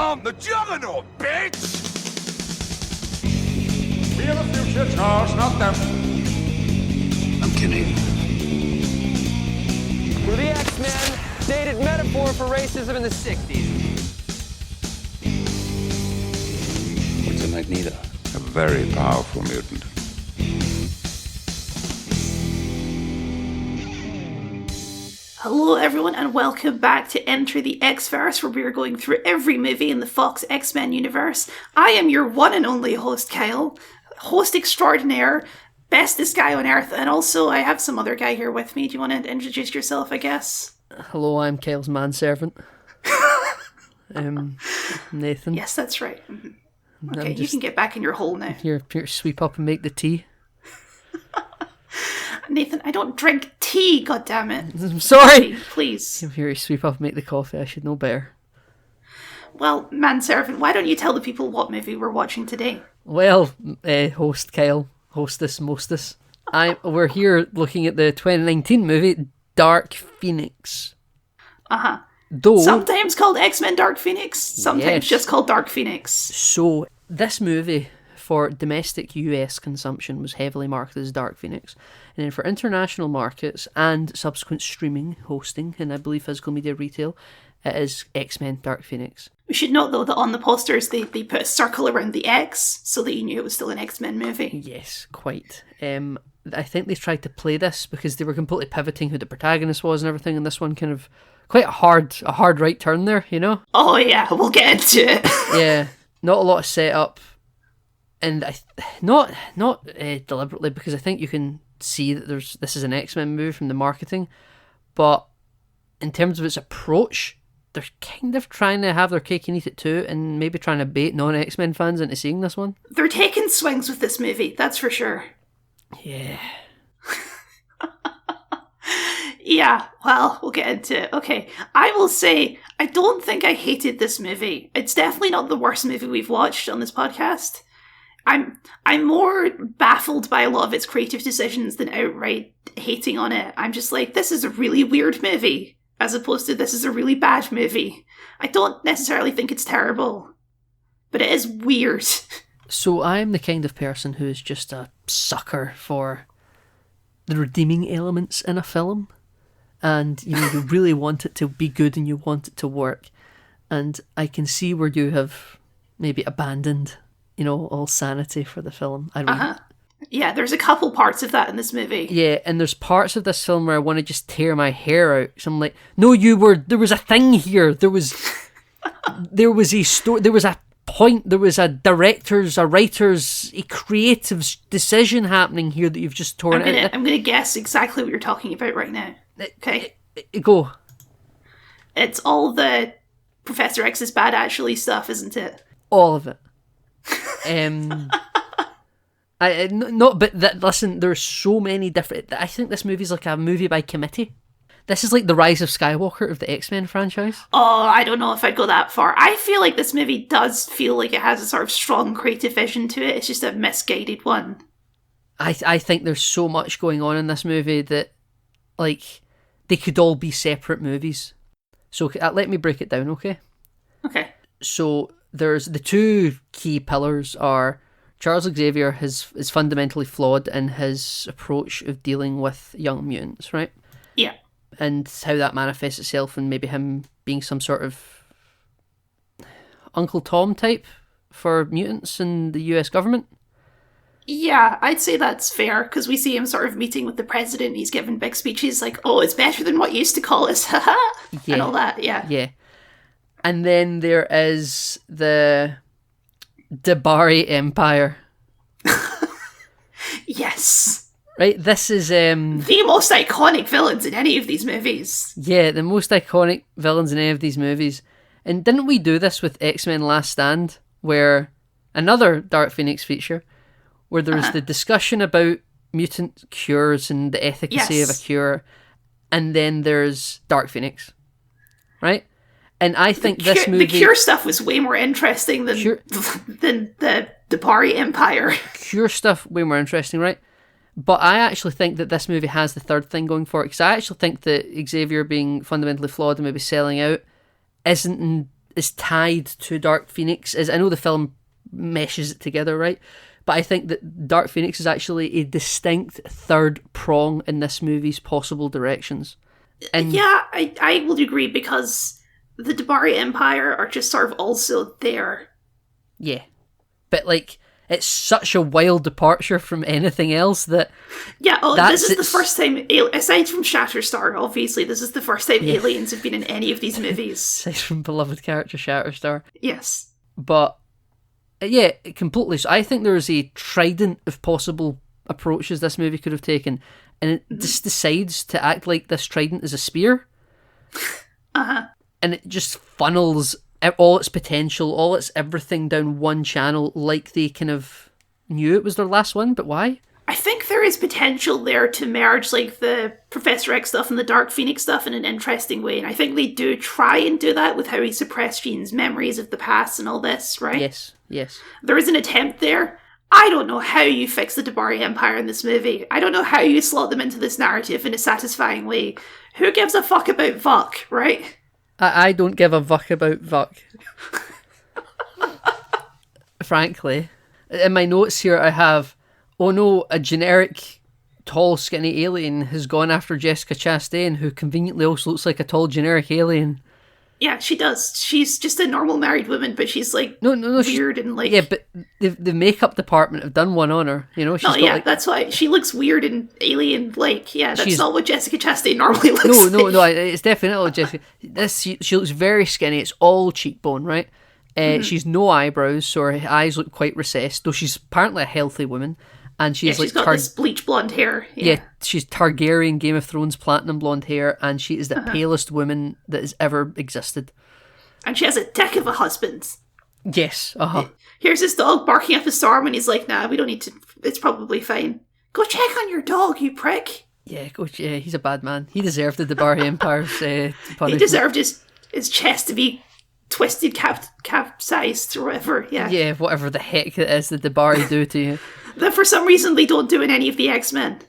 I'm the Juggernaut, bitch! We are the future, Charles, not them. I'm kidding. We're the X-Men, dated metaphor for racism in the 60s. What's a Magneto? A very powerful mutant. Hello everyone and welcome back to Enter the X-Verse, where we are going through every movie in the Fox X-Men universe. I am your one and only host, Kyle, host extraordinaire, bestest guy on earth, and also I have some other guy here with me. Do you want to introduce yourself, I guess? Hello, I'm Kyle's manservant. Nathan. Yes, that's right. Mm-hmm. Okay, you can get back in your hole now. Here, sweep up and make the tea. Nathan, I don't drink tea, goddammit. I'm sorry! Please. Here, sweep up and make the coffee. I should know better. Well, manservant, why don't you tell the people what movie we're watching today? Well, host Kyle, hostess, mostess. We're here looking at the 2019 movie Dark Phoenix. Uh-huh. Though, sometimes called X-Men Dark Phoenix, sometimes just called Dark Phoenix. So, this movie, for domestic US consumption, was heavily marketed as Dark Phoenix. And then for international markets and subsequent streaming, hosting, and I believe physical media retail, it is X-Men Dark Phoenix. We should note, though, that on the posters they put a circle around the X so that you knew it was still an X-Men movie. Yes, quite. I think they tried to play this because they were completely pivoting who the protagonist was and everything, and this one kind of quite a hard right turn there, you know? Oh yeah, we'll get into it. Yeah, not a lot of setup, and not deliberately, because I think you can see that this is an X-Men movie from the marketing, but in terms of its approach, they're kind of trying to have their cake and eat it too, and maybe trying to bait non-X-Men fans into seeing this one. They're taking swings with this movie, that's for sure. Yeah. Yeah, well, we'll get into it. Okay, I will say, I don't think I hated this movie. It's definitely not the worst movie we've watched on this podcast. I'm more baffled by a lot of its creative decisions than outright hating on it. I'm just like, this is a really weird movie, as opposed to this is a really bad movie. I don't necessarily think it's terrible, but it is weird. So I'm the kind of person who is just a sucker for the redeeming elements in a film. And you really want it to be good and you want it to work. And I can see where you have maybe abandoned, all sanity for the film. Yeah, there's a couple parts of that in this movie. Yeah, and there's parts of this film where I want to just tear my hair out. So I'm like, no, there was a thing here. There was a story, there was a point, there was a writer's, a creative decision happening here that you've just torn out. I'm gonna guess exactly what you're talking about right now. Okay. Go. It's all the Professor X's bad actually stuff, isn't it? All of it. Listen, there's so many different. I think this movie's like a movie by committee. This is like the Rise of Skywalker of the X-Men franchise. Oh, I don't know if I'd go that far. I feel like this movie does feel like it has a sort of strong creative vision to it. It's just a misguided one. I think there's so much going on in this movie that, like, they could all be separate movies. So let me break it down, okay? Okay. So there's the two key pillars are Charles Xavier is fundamentally flawed in his approach of dealing with young mutants, right? Yeah. And how that manifests itself in maybe him being some sort of Uncle Tom type for mutants in the US government. Yeah, I'd say that's fair, because we see him sort of meeting with the president, he's giving big speeches like, oh, it's better than what you used to call us, haha, and all that, yeah. Yeah. And then there is the Dabari Empire. Yes. Right, this is... the most iconic villains in any of these movies. Yeah, the most iconic villains in any of these movies. And didn't we do this with X-Men Last Stand, where another Dark Phoenix feature, where there was the discussion about mutant cures and the efficacy of a cure, and then there's Dark Phoenix, right? And I think this movie... The cure stuff was way more interesting than the Dabari Empire. Cure stuff, way more interesting, right? But I actually think that this movie has the third thing going for it, because I actually think that Xavier being fundamentally flawed and maybe selling out isn't is tied to Dark Phoenix is, I know the film meshes it together, right? But I think that Dark Phoenix is actually a distinct third prong in this movie's possible directions. And Yeah, I would agree, because the Dabari Empire are just sort of also there. yeah. But like, it's such a wild departure from anything else that Yeah, That's this is the its- first time, aside from Shatterstar, obviously, this is the first time aliens have been in any of these movies. aside from beloved character Shatterstar. Yes. But yeah, completely. So I think there is a trident of possible approaches this movie could have taken, and it just decides to act like this trident is a spear. And it just funnels all its potential, all its everything down one channel, like they kind of knew it was their last one. But why? I think there is potential there to merge like the Professor X stuff and the Dark Phoenix stuff in an interesting way, and I think they do try and do that with how he suppressed Jean's memories of the past and all this, right? Yes. There is an attempt there. I don't know how you fix the Dabari Empire in this movie. I don't know how you slot them into this narrative in a satisfying way. Who gives a fuck about Vuk, right? I don't give a fuck about Vuk. Frankly. In my notes here I have, oh no, a generic tall skinny alien has gone after Jessica Chastain, who conveniently also looks like a tall generic alien. Yeah, she does. She's just a normal married woman, but she's like No, she's- weird and like... Yeah, but the makeup department have done one on her. You know, she's Oh got yeah, like... that's why she looks weird and alien-like. Yeah, that's She's- not what Jessica Chastain normally looks like. No, it's definitely Jessica. She looks very skinny. It's all cheekbone, right? She's no eyebrows, so her eyes look quite recessed, though she's apparently a healthy woman. And Yeah, she's she's like got this bleach blonde hair. yeah, she's Targaryen, Game of Thrones, platinum blonde hair, and she is the palest woman that has ever existed. And she has a dick of a husband. Yes, Here's his dog barking up a storm, and he's like, nah, we don't need to, it's probably fine. Go check on your dog, you prick. Yeah, he's a bad man. He deserved the Dabari Empire's He punishment. deserved his chest to be twisted, capsized, or whatever, yeah. Yeah, whatever the heck it is that Dabari do to you. That for some reason they don't do in any of the X-Men.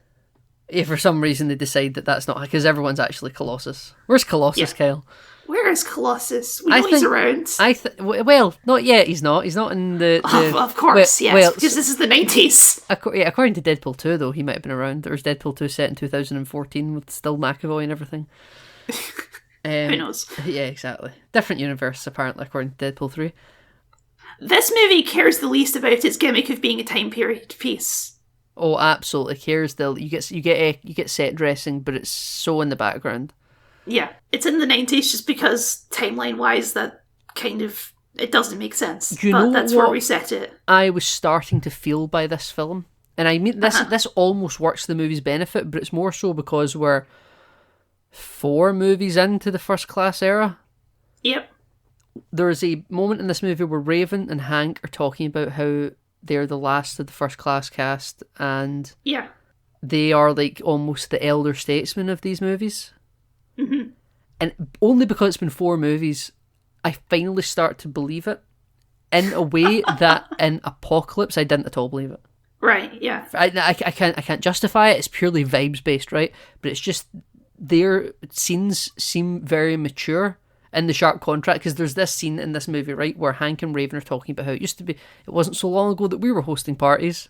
Yeah, for some reason they decide that that's not, because everyone's actually Colossus. Where's Colossus, Yeah. Kyle? Where is Colossus? We know he's around. Well, not yet. He's not. He's not in the. Of course, yes, Well, because this is the 90s. according to Deadpool 2, though, he might have been around. There was Deadpool 2 set in 2014 with still McAvoy and everything. Who knows? Yeah, exactly. Different universe, apparently, according to Deadpool 3. This movie cares the least about its gimmick of being a time period piece. Oh, absolutely cares. You get set dressing, but it's so in the background. Yeah, it's in the 90s just because timeline-wise that kind of, it doesn't make sense. You but know that's where what? we set it. I was starting to feel by this film, and I mean this almost works to the movie's benefit, but it's more so because we're 4 movies into the First Class era. Yep. There is a moment in this movie where Raven and Hank are talking about how they're the last of the First Class cast, and Yeah. they are like almost the elder statesmen of these movies. Mm-hmm. And only because it's been 4 movies, I finally start to believe it in a way that in Apocalypse I didn't at all believe it. Right, yeah. I can't justify it. It's purely vibes based, right? But it's just their scenes seem very mature in the sharp contrast, because there's this scene in this movie, right, where Hank and Raven are talking about how it used to be. It wasn't so long ago that we were hosting parties,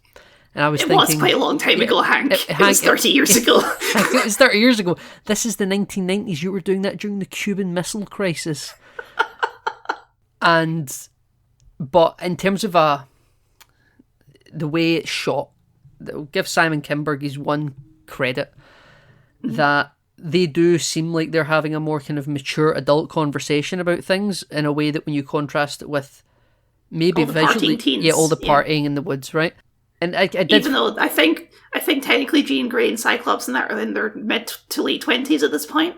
and I was It thinking, was quite a long time ago, Hank. It Hank- was 30 years ago. it was 30 years ago. This is the 1990s. You were doing that during the Cuban Missile Crisis. But in terms of the way it's shot, I'll give Simon Kinberg his one credit, that they do seem like they're having a more kind of mature adult conversation about things in a way that when you contrast it with maybe All the visually, partying teens, yeah, all the yeah. partying in the woods, right? And I did. Even though I think technically Jean Grey and Cyclops and that are in their mid to late 20s at this point.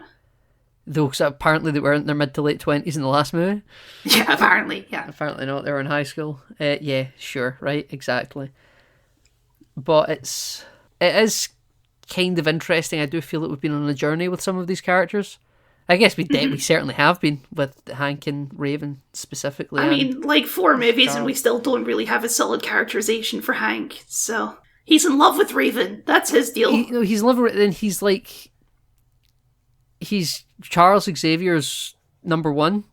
Though so apparently they were in their mid to late 20s in the last movie. Yeah, apparently, yeah. Apparently not. They were in high school. Yeah, sure, right, exactly. But it is kind of interesting. I do feel that we've been on a journey with some of these characters. I guess we certainly have been with Hank and Raven specifically. I mean, like 4 movies and Charles. we still don't really have a solid characterization for Hank. So he's in love with Raven. That's his deal. He's loving it, and he's like, he's Charles Xavier's number 1.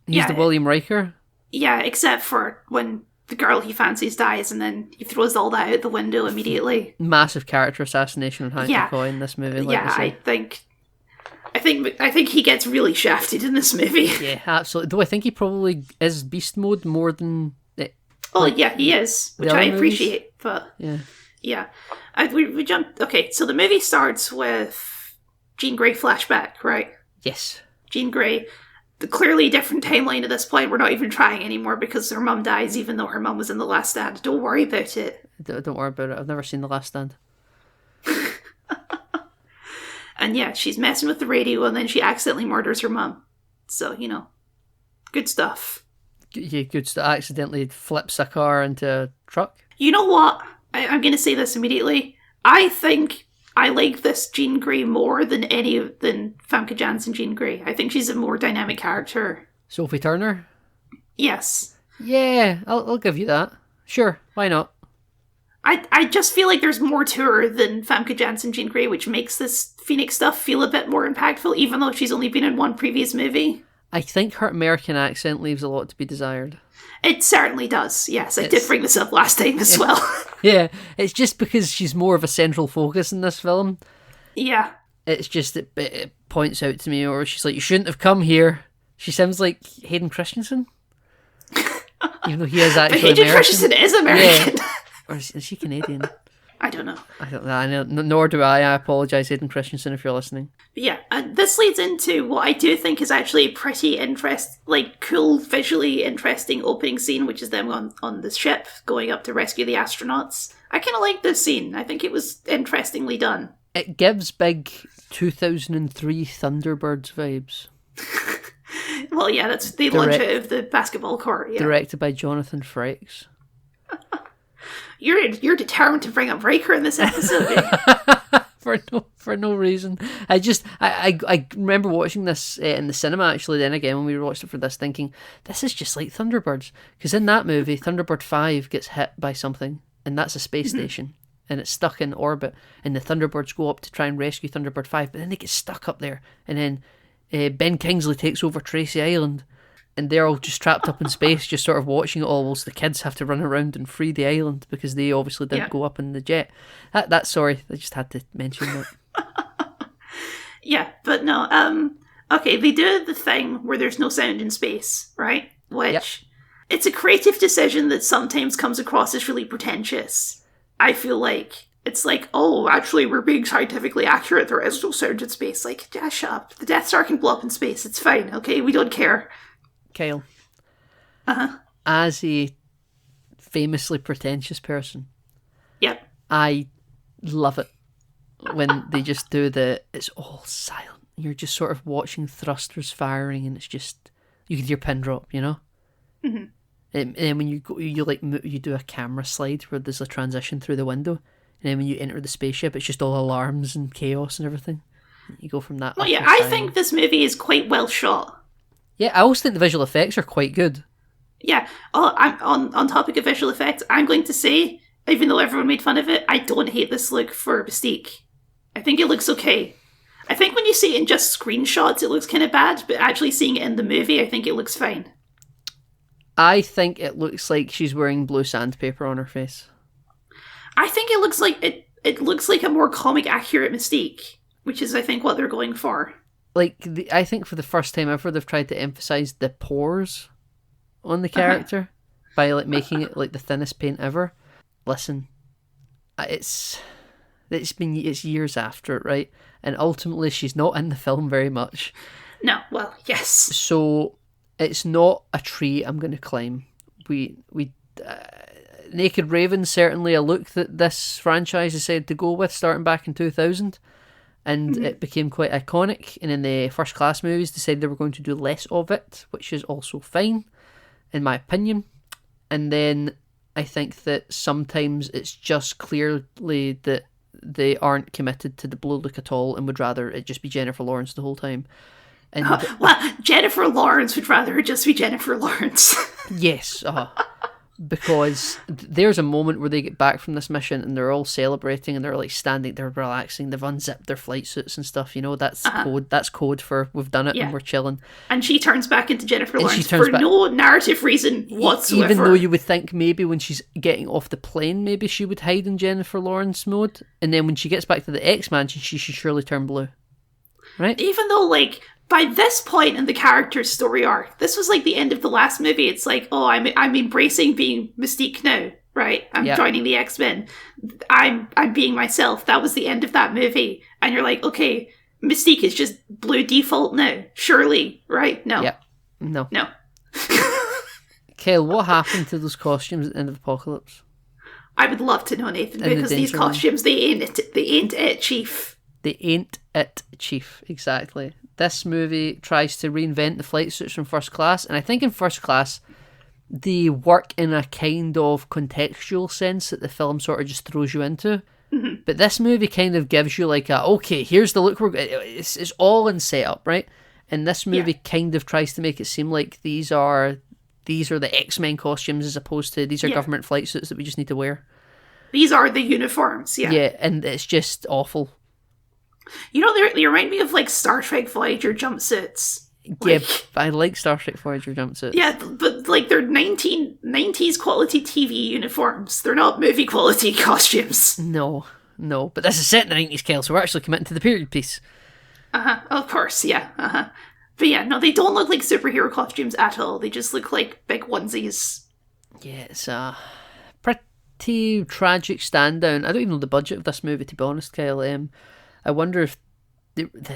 He's the William Riker. Yeah, except for when the girl he fancies dies, and then he throws all that out the window immediately. Massive character assassination on Hank Yeah. McCoy in this movie. Like Yeah, we I say. think he gets really shafted in this movie. Yeah, absolutely. Though I think he probably is beast mode more than it. Oh yeah, he is, which the I other movies? appreciate. But Yeah. yeah, we jumped. Okay, so the movie starts with Jean Grey flashback, right? Yes. Jean Grey, the clearly different timeline at this point. We're not even trying anymore because her mum dies, even though her mum was in The Last Stand. Don't worry about it. Don't worry about it. I've never seen The Last Stand. And yeah, she's messing with the radio, and then she accidentally murders her mum. So good stuff. Yeah, good stuff. Accidentally flips a car into a truck. You know what? I'm going to say this immediately. I think I like this Jean Grey more than than Famke Janssen Jean Grey. I think she's a more dynamic character. Sophie Turner. Yes. Yeah, I'll give you that. Sure, why not? I just feel like there's more to her than Famke Janssen Jean Grey, which makes this Phoenix stuff feel a bit more impactful, even though she's only been in one previous movie. I think her American accent leaves a lot to be desired. It certainly does, yes. I did bring this up last time as well. Yeah, it's just because she's more of a central focus in this film. Yeah. It's just it points out to me, or she's like, you shouldn't have come here. She sounds like Hayden Christensen. Even though he is But actually Hayden American. Christensen is American. Yeah. Or is she Canadian? I don't know. I don't know. I know. Nor do I. I apologise, Hayden Christensen, if you're listening. But yeah, this leads into what I do think is actually a pretty cool, visually interesting opening scene, which is them on the ship going up to rescue the astronauts. I kind of like this scene. I think it was interestingly done. It gives big 2003 Thunderbirds vibes. Well, yeah, they launch out of the basketball court. Yeah. Directed by Jonathan Frakes. You're determined to bring up Riker in this episode. Eh? for no reason. I remember watching this in the cinema actually. Then again, when we watched it for this, thinking this is just like Thunderbirds, because in that movie, Thunderbird 5 gets hit by something, and that's a space station, and it's stuck in orbit, and the Thunderbirds go up to try and rescue Thunderbird 5, but then they get stuck up there, and then Ben Kingsley takes over Tracy Island. And they're all just trapped up in space, just sort of watching it all, whilst the kids have to run around and free the island because they obviously didn't go up in the jet. That's sorry, I just had to mention that. Yeah, but no. Okay, they do the thing where there's no sound in space, right? Which it's a creative decision that sometimes comes across as really pretentious. I feel like it's like, oh, actually, we're being scientifically accurate. There is no sound in space. Like, yeah, shut up. The Death Star can blow up in space. It's fine. Okay, we don't care. Kyle, as a famously pretentious person, I love it when they just do it's all silent. You're just sort of watching thrusters firing, and it's just you can hear pin drop, you know. Mm-hmm. And then when you do a camera slide where there's a transition through the window, and then when you enter the spaceship, it's just all alarms and chaos and everything. You go from that. Well, yeah, I think this movie is quite well shot. Yeah, I also think the visual effects are quite good. Yeah. Oh, I'm on topic of visual effects. I'm going to say, even though everyone made fun of it, I don't hate this look for Mystique. I think it looks okay. I think when you see it in just screenshots, it looks kind of bad, but actually seeing it in the movie, I think it looks fine. I think it looks like she's wearing blue sandpaper on her face. I think it looks like it looks like a more comic accurate Mystique, which is I think what they're going for. Like, I think for the first time ever, they've tried to emphasize the pores on the character by like making it like the thinnest paint ever. Listen, it's years after it, right? And ultimately, she's not in the film very much. No, well, yes. So it's not a tree I'm going to climb. Naked Raven's certainly a look that this franchise decided to go with, starting back in 2000. And it became quite iconic, and in the First Class movies decided they were going to do less of it, which is also fine, in my opinion. And then I think that sometimes it's just clearly that they aren't committed to the blue look at all and would rather it just be Jennifer Lawrence the whole time. And well, Jennifer Lawrence would rather it just be Jennifer Lawrence. Yes, because there's a moment where they get back from this mission and they're all celebrating and they're like standing, they're relaxing, they've unzipped their flight suits and stuff. You know, that's code. That's code for we've done it and we're chilling. And she turns back into Jennifer And Lawrence for no narrative reason whatsoever. Even though you would think maybe when she's getting off the plane, maybe she would hide in Jennifer Lawrence mode, and then when she gets back to the X-Mansion, she should surely turn blue, right? Even though, like, by this point in the character's story arc, this was like the end of the last movie. It's like, oh, I'm embracing being Mystique now, right? I'm joining the X-Men. I'm being myself. That was the end of that movie. And you're like, okay, Mystique is just blue default now. Surely, right? No. Yep. No. No. Kyle, what happened to those costumes at the end of Apocalypse? I would love to know, Nathan, In the because these danger room. costumes, they ain't it, Chief. They ain't it, Chief. Exactly. This movie tries to reinvent the flight suits from First Class, and I think in First Class, they work in a kind of contextual sense that the film sort of just throws you into. Mm-hmm. But this movie kind of gives you like okay, here's the look. It's all in setup, right? And this movie kind of tries to make it seem like these are the X-Men costumes as opposed to these are government flight suits that we just need to wear. These are the uniforms, Yeah, and it's just awful. You know, they remind me of, like, Star Trek Voyager jumpsuits. Yeah, I like Star Trek Voyager jumpsuits. Yeah, but, like, they're 1990s quality TV uniforms. They're not movie quality costumes. No. But this is set in the 90s, Kyle, so we're actually committing to the period piece. Of course, yeah, But yeah, no, they don't look like superhero costumes at all. They just look like big onesies. Yeah, it's a pretty tragic stand down. I don't even know the budget of this movie, to be honest, Kyle. I wonder if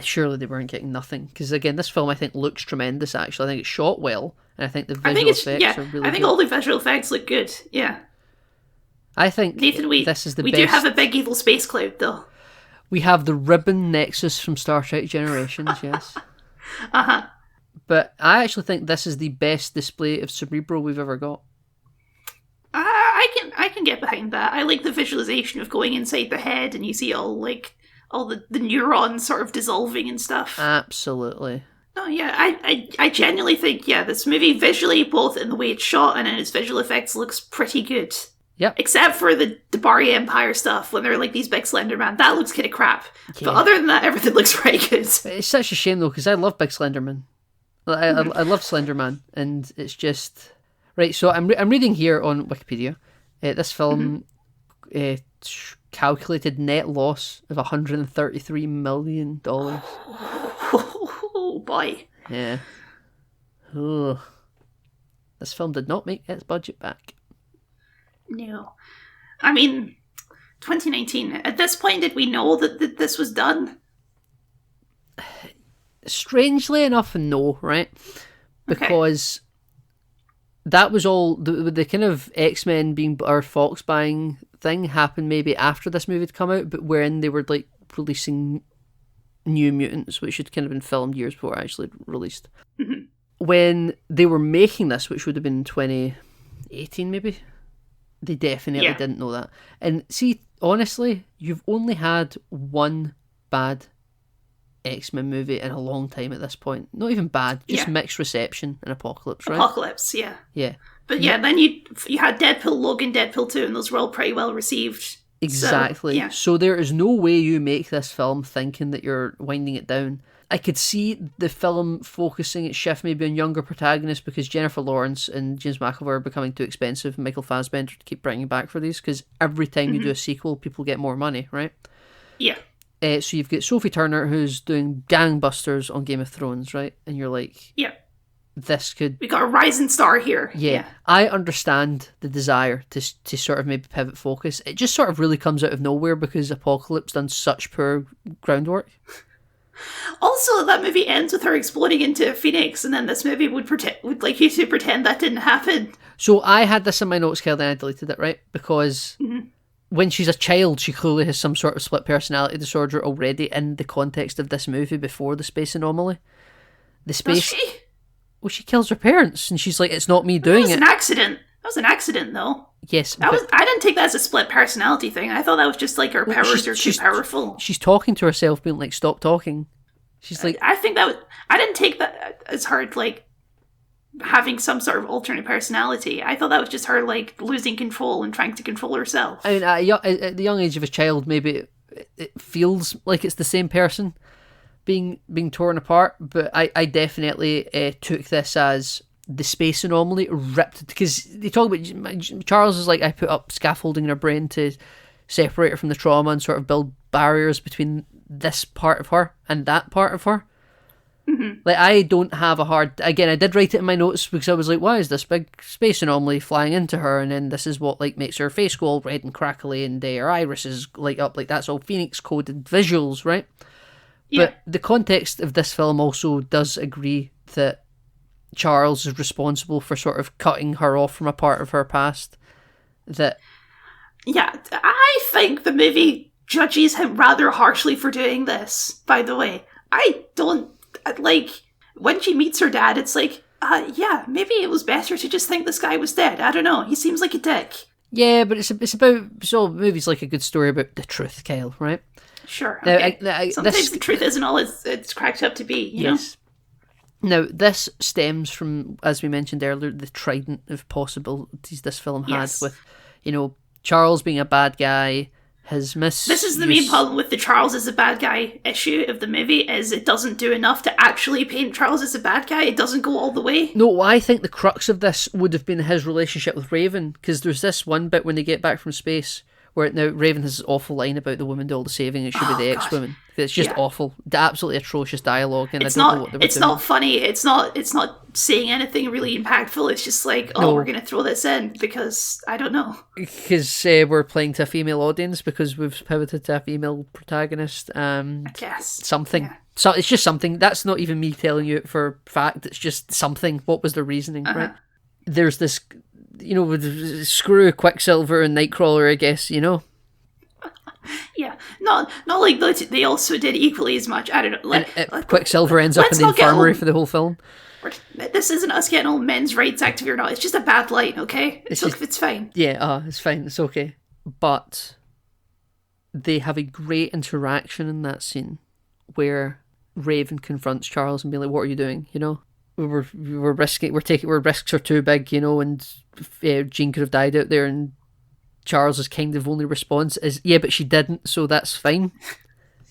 surely they weren't getting nothing, because again, this film I think looks tremendous. Actually, I think it's shot well, and I think the visual effects are really. I think good. all the visual effects look good. Yeah, I think Nathan, this is the we best. do have a big evil space cloud though. We have the ribbon Nexus from Star Trek Generations, yes. But I actually think this is the best display of Cerebro we've ever got. I can get behind that. I like the visualization of going inside the head and you see all the neurons sort of dissolving and stuff. Absolutely. Oh yeah, I genuinely think this movie visually, both in the way it's shot and in its visual effects, looks pretty good. Yep. Except for the Bari Empire stuff when they're like these big Slender Man, that looks kind of crap. Yeah. But other than that, everything looks pretty good. It's such a shame though, because I love Big Slenderman. I love Slenderman, and it's just right. So I'm reading here on Wikipedia. This film calculated net loss of $133 million. Oh boy. Yeah. Ugh. This film did not make its budget back. No. I mean, 2019. At this point, did we know that this was done? Strangely enough, no, right? Because that was all the kind of X-Men being or Fox buying thing happened maybe after this movie had come out, but when they were like releasing New Mutants, which had kind of been filmed years before it actually released. Mm-hmm. When they were making this, which would have been 2018 maybe, they definitely didn't know that. And see, honestly, you've only had one bad X-Men movie in a long time at this point. Not even bad, just mixed reception in Apocalypse, right? Apocalypse, yeah. Yeah. But then you had Deadpool, Logan, Deadpool 2, and those were all pretty well received. Exactly. So there is no way you make this film thinking that you're winding it down. I could see the film focusing its shift maybe on younger protagonists because Jennifer Lawrence and James McAvoy are becoming too expensive and Michael Fassbender to keep bringing back for these because every time you do a sequel, people get more money, right? Yeah. So you've got Sophie Turner who's doing gangbusters on Game of Thrones, right? And you're like, this could... We got a rising star here. Yeah. I understand the desire to sort of maybe pivot focus. It just sort of really comes out of nowhere because Apocalypse done such poor groundwork. Also, that movie ends with her exploding into a phoenix, and then this movie would like you to pretend that didn't happen. So I had this in my notes, Kelly, and I deleted it, right? Because when she's a child, she clearly has some sort of split personality disorder already in the context of this movie before the space anomaly. The space... Does she? Well, she kills her parents, and she's like, it's not me doing it. That was an accident. That was an accident, though. Yes. I didn't take that as a split personality thing. I thought that was just like her powers are too powerful. She's talking to herself, being like, stop talking. She's like... I think that was... I didn't take that as her, like, having some sort of alternate personality. I thought that was just her, like, losing control and trying to control herself. I mean, at the young age of a child, maybe it feels like it's the same person being torn apart, but I definitely took this as the space anomaly ripped, because they talk about Charles is like, I put up scaffolding in her brain to separate her from the trauma and sort of build barriers between this part of her and that part of her. Mm-hmm. Like, I don't have a hard... Again, I did write it in my notes because I was like, why is this big space anomaly flying into her? And then this is what, like, makes her face go all red and crackly, and her iris is light up. Like, that's all Phoenix-coded visuals, right? Yeah. But the context of this film also does agree that Charles is responsible for sort of cutting her off from a part of her past. That... Yeah, I think the movie judges him rather harshly for doing this, by the way. I don't... Like, when she meets her dad, it's like, yeah, maybe it was better to just think this guy was dead. I don't know. He seems like a dick. Yeah, but it's about... So, movies like a good story about the truth, Kyle, right? Sure. Now, Okay. Sometimes the truth isn't all it's cracked up to be, you know? Now, this stems from, as we mentioned earlier, the trident of possibilities this film had Yes. with, Charles being a bad guy, his This is the main problem with the Charles is a bad guy issue of the movie, is it doesn't do enough to actually paint Charles as a bad guy. It doesn't go all the way. No, I think the crux of this would have been his relationship with Raven, because there's this one bit when they get back from space where now Raven has this awful line about the woman do all the saving, it should be the ex-woman. It's just awful. Absolutely atrocious dialogue, and It's I don't know not. what they were It's doing. not funny. It's not saying anything really impactful. It's just like, oh, No. we're gonna throw this in because I don't know. Because we're playing to a female audience, because we've pivoted to a female protagonist. I guess Something. Yeah. So it's just something. That's not even me telling you it for fact. It's just something. What was the reasoning, right? There's this, with screw Quicksilver and Nightcrawler, I guess, Yeah, not like they also did equally as much. I don't know. Quicksilver ends up in let's the not get infirmary all- for the whole film. This isn't us getting all men's rights active or not. It's just a bad line, okay? It's fine. Yeah, it's fine. It's okay. But they have a great interaction in that scene where Raven confronts Charles and be like, "What are you doing?" We're risking. We're risks are too big, and Jean could have died out there, and Charles's kind of only response is, "Yeah, but she didn't, so that's fine."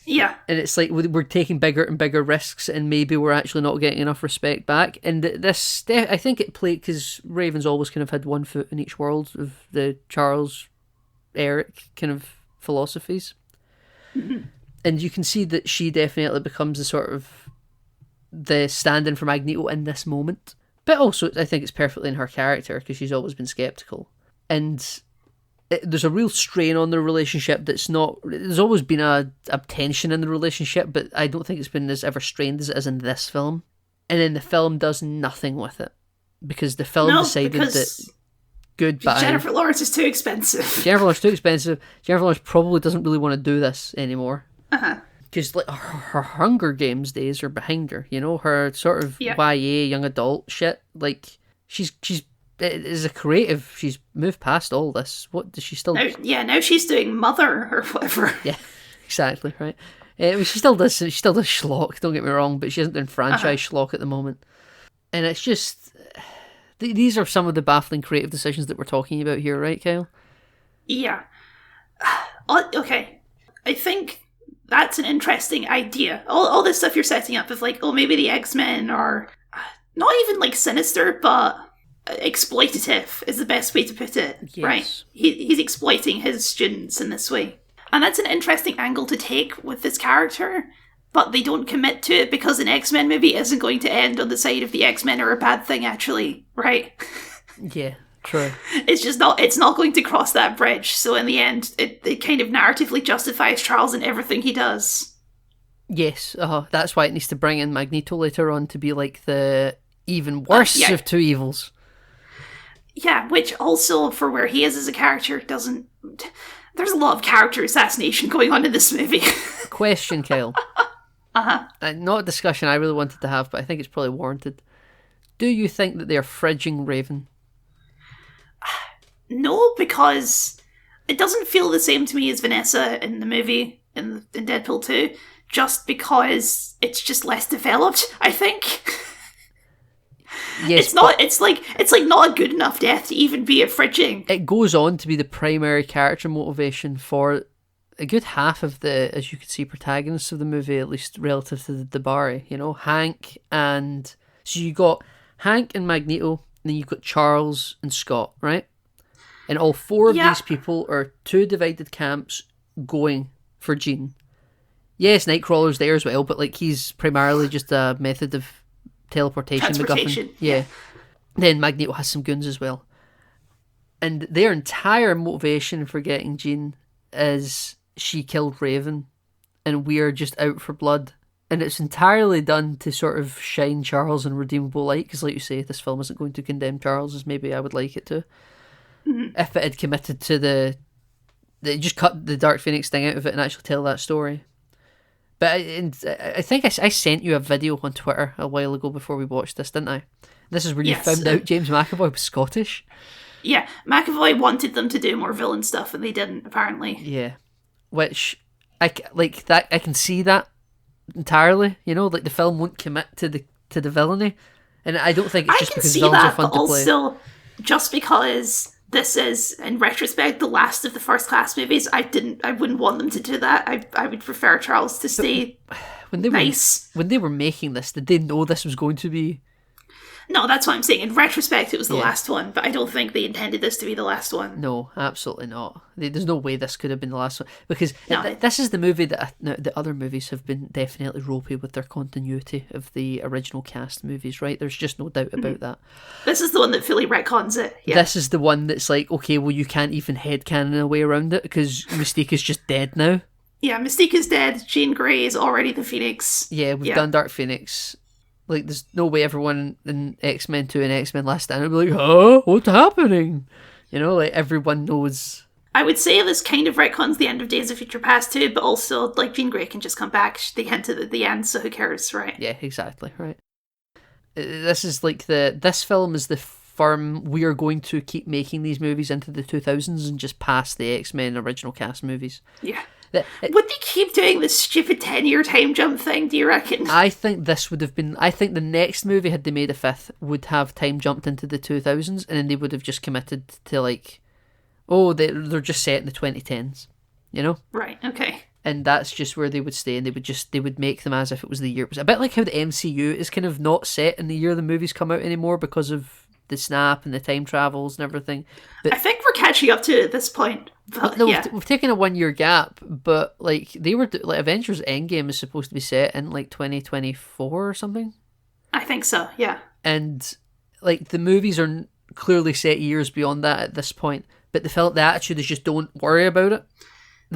Yeah. And it's like we're taking bigger and bigger risks, and maybe we're actually not getting enough respect back. And this, I think it played because Raven's always kind of had one foot in each world of the Charles Eric kind of philosophies. Mm-hmm. And you can see that she definitely becomes the stand-in for Magneto in this moment. But also, I think it's perfectly in her character, because she's always been skeptical. And there's a real strain on the relationship that's not... There's always been a tension in the relationship, but I don't think it's been as ever strained as it is in this film. And then the film does nothing with it. Because the film decided that... Goodbye. Jennifer Lawrence is too expensive. Jennifer Lawrence is too expensive. Jennifer Lawrence probably doesn't really want to do this anymore. Because her Hunger Games days are behind her, her sort of YA young adult shit. Like, she's as a creative, she's moved past all this. What does she still? Now she's doing Mother or whatever. Yeah, exactly right. She still does schlock. Don't get me wrong, but she isn't doing franchise schlock at the moment. And it's just these are some of the baffling creative decisions that we're talking about here, right, Kyle? Yeah. Okay. I think that's an interesting idea. All this stuff you're setting up of like, oh, maybe the X-Men are not even like sinister, but exploitative is the best way to put it, Yes. right? He's exploiting his students in this way. And that's an interesting angle to take with this character, but they don't commit to it because an X-Men movie isn't going to end on the side of the X-Men are a bad thing, actually, right? Yeah, true. It's not going to cross that bridge. So in the end, it kind of narratively justifies Charles in everything he does. Yes, that's why it needs to bring in Magneto later on to be like the even worse of two evils. Yeah, which also, for where he is as a character, doesn't... There's a lot of character assassination going on in this movie. Question, Kyle. Not a discussion I really wanted to have, but I think it's probably warranted. Do you think that they're fridging Raven? No, because it doesn't feel the same to me as Vanessa in the movie, in Deadpool 2, just because it's just less developed, I think. Yes, it's not. It's like not a good enough death to even be infringing. it goes on to be the primary character motivation for a good half of the, as you can see, protagonists of the movie, at least relative to the Bari. You know, Hank and so you got Hank and Magneto, and then you've got Charles and Scott, right? And all four of these people are two divided camps going for Jean. Yes, Nightcrawler's there as well, but like he's primarily just a method of teleportation. Transportation. Yeah. Then Magneto has some goons as well. And their entire motivation for getting Jean is she killed Raven and we're just out for blood. And it's entirely done to sort of shine Charles in redeemable light, because like you say, this film isn't going to condemn Charles as maybe I would like it to. Mm-hmm. If it had committed to they just cut the Dark Phoenix thing out of it and actually tell that story. But I think I sent you a video on Twitter a while ago before we watched this, didn't I? This is where you found out James McAvoy was Scottish. Yeah, McAvoy wanted them to do more villain stuff, and they didn't, apparently. Yeah, which I can see that entirely. You know, like the film won't commit to the villainy, and I don't think it's just because villains are fun to play. Also, just because this is, in retrospect, the last of the First Class movies, I wouldn't want them to do that. I would prefer Charles to stay nice. When they were making this, did they know this was going to be? No, that's what I'm saying. In retrospect, it was the last one, but I don't think they intended this to be the last one. No, absolutely not. There's no way this could have been the last one, because this is the movie that the other movies have been definitely ropey with their continuity of the original cast movies, right? There's just no doubt about that. This is the one that fully retcons it. Yeah. This is the one that's like, okay, well, you can't even headcanon a way around it, because Mystique is just dead now. Yeah, Mystique is dead. Jean Grey is already the Phoenix. Yeah, we've done Dark Phoenix. Like, there's no way everyone in X-Men 2 and X-Men Last Stand will be like, huh? What's happening? You know, like, everyone knows. I would say this kind of retcons the end of Days of Future Past too, but also, like, Jean Grey can just come back. They hinted at the end, so who cares, right? Yeah, exactly, right. This is like this film is the firm, we are going to keep making these movies into the 2000s and just past the X-Men original cast movies. Yeah. Would they keep doing this stupid 10-year time jump thing, do you reckon? I think this would have been... I think the next movie, had they made a fifth, would have time jumped into the 2000s, and then they would have just committed to, like, they're just set in the 2010s, you know? Right, okay. And that's just where they would stay, and they would make them as if it was the year... It was a bit like how the MCU is kind of not set in the year the movies come out anymore because of the snap and the time travels and everything. But I think we're catching up to it at this point. But, no, we've taken a 1 year gap, but like they were like Avengers Endgame is supposed to be set in like 2024 or something. I think so, yeah. And like the movies are clearly set years beyond that at this point, but the attitude is just don't worry about it.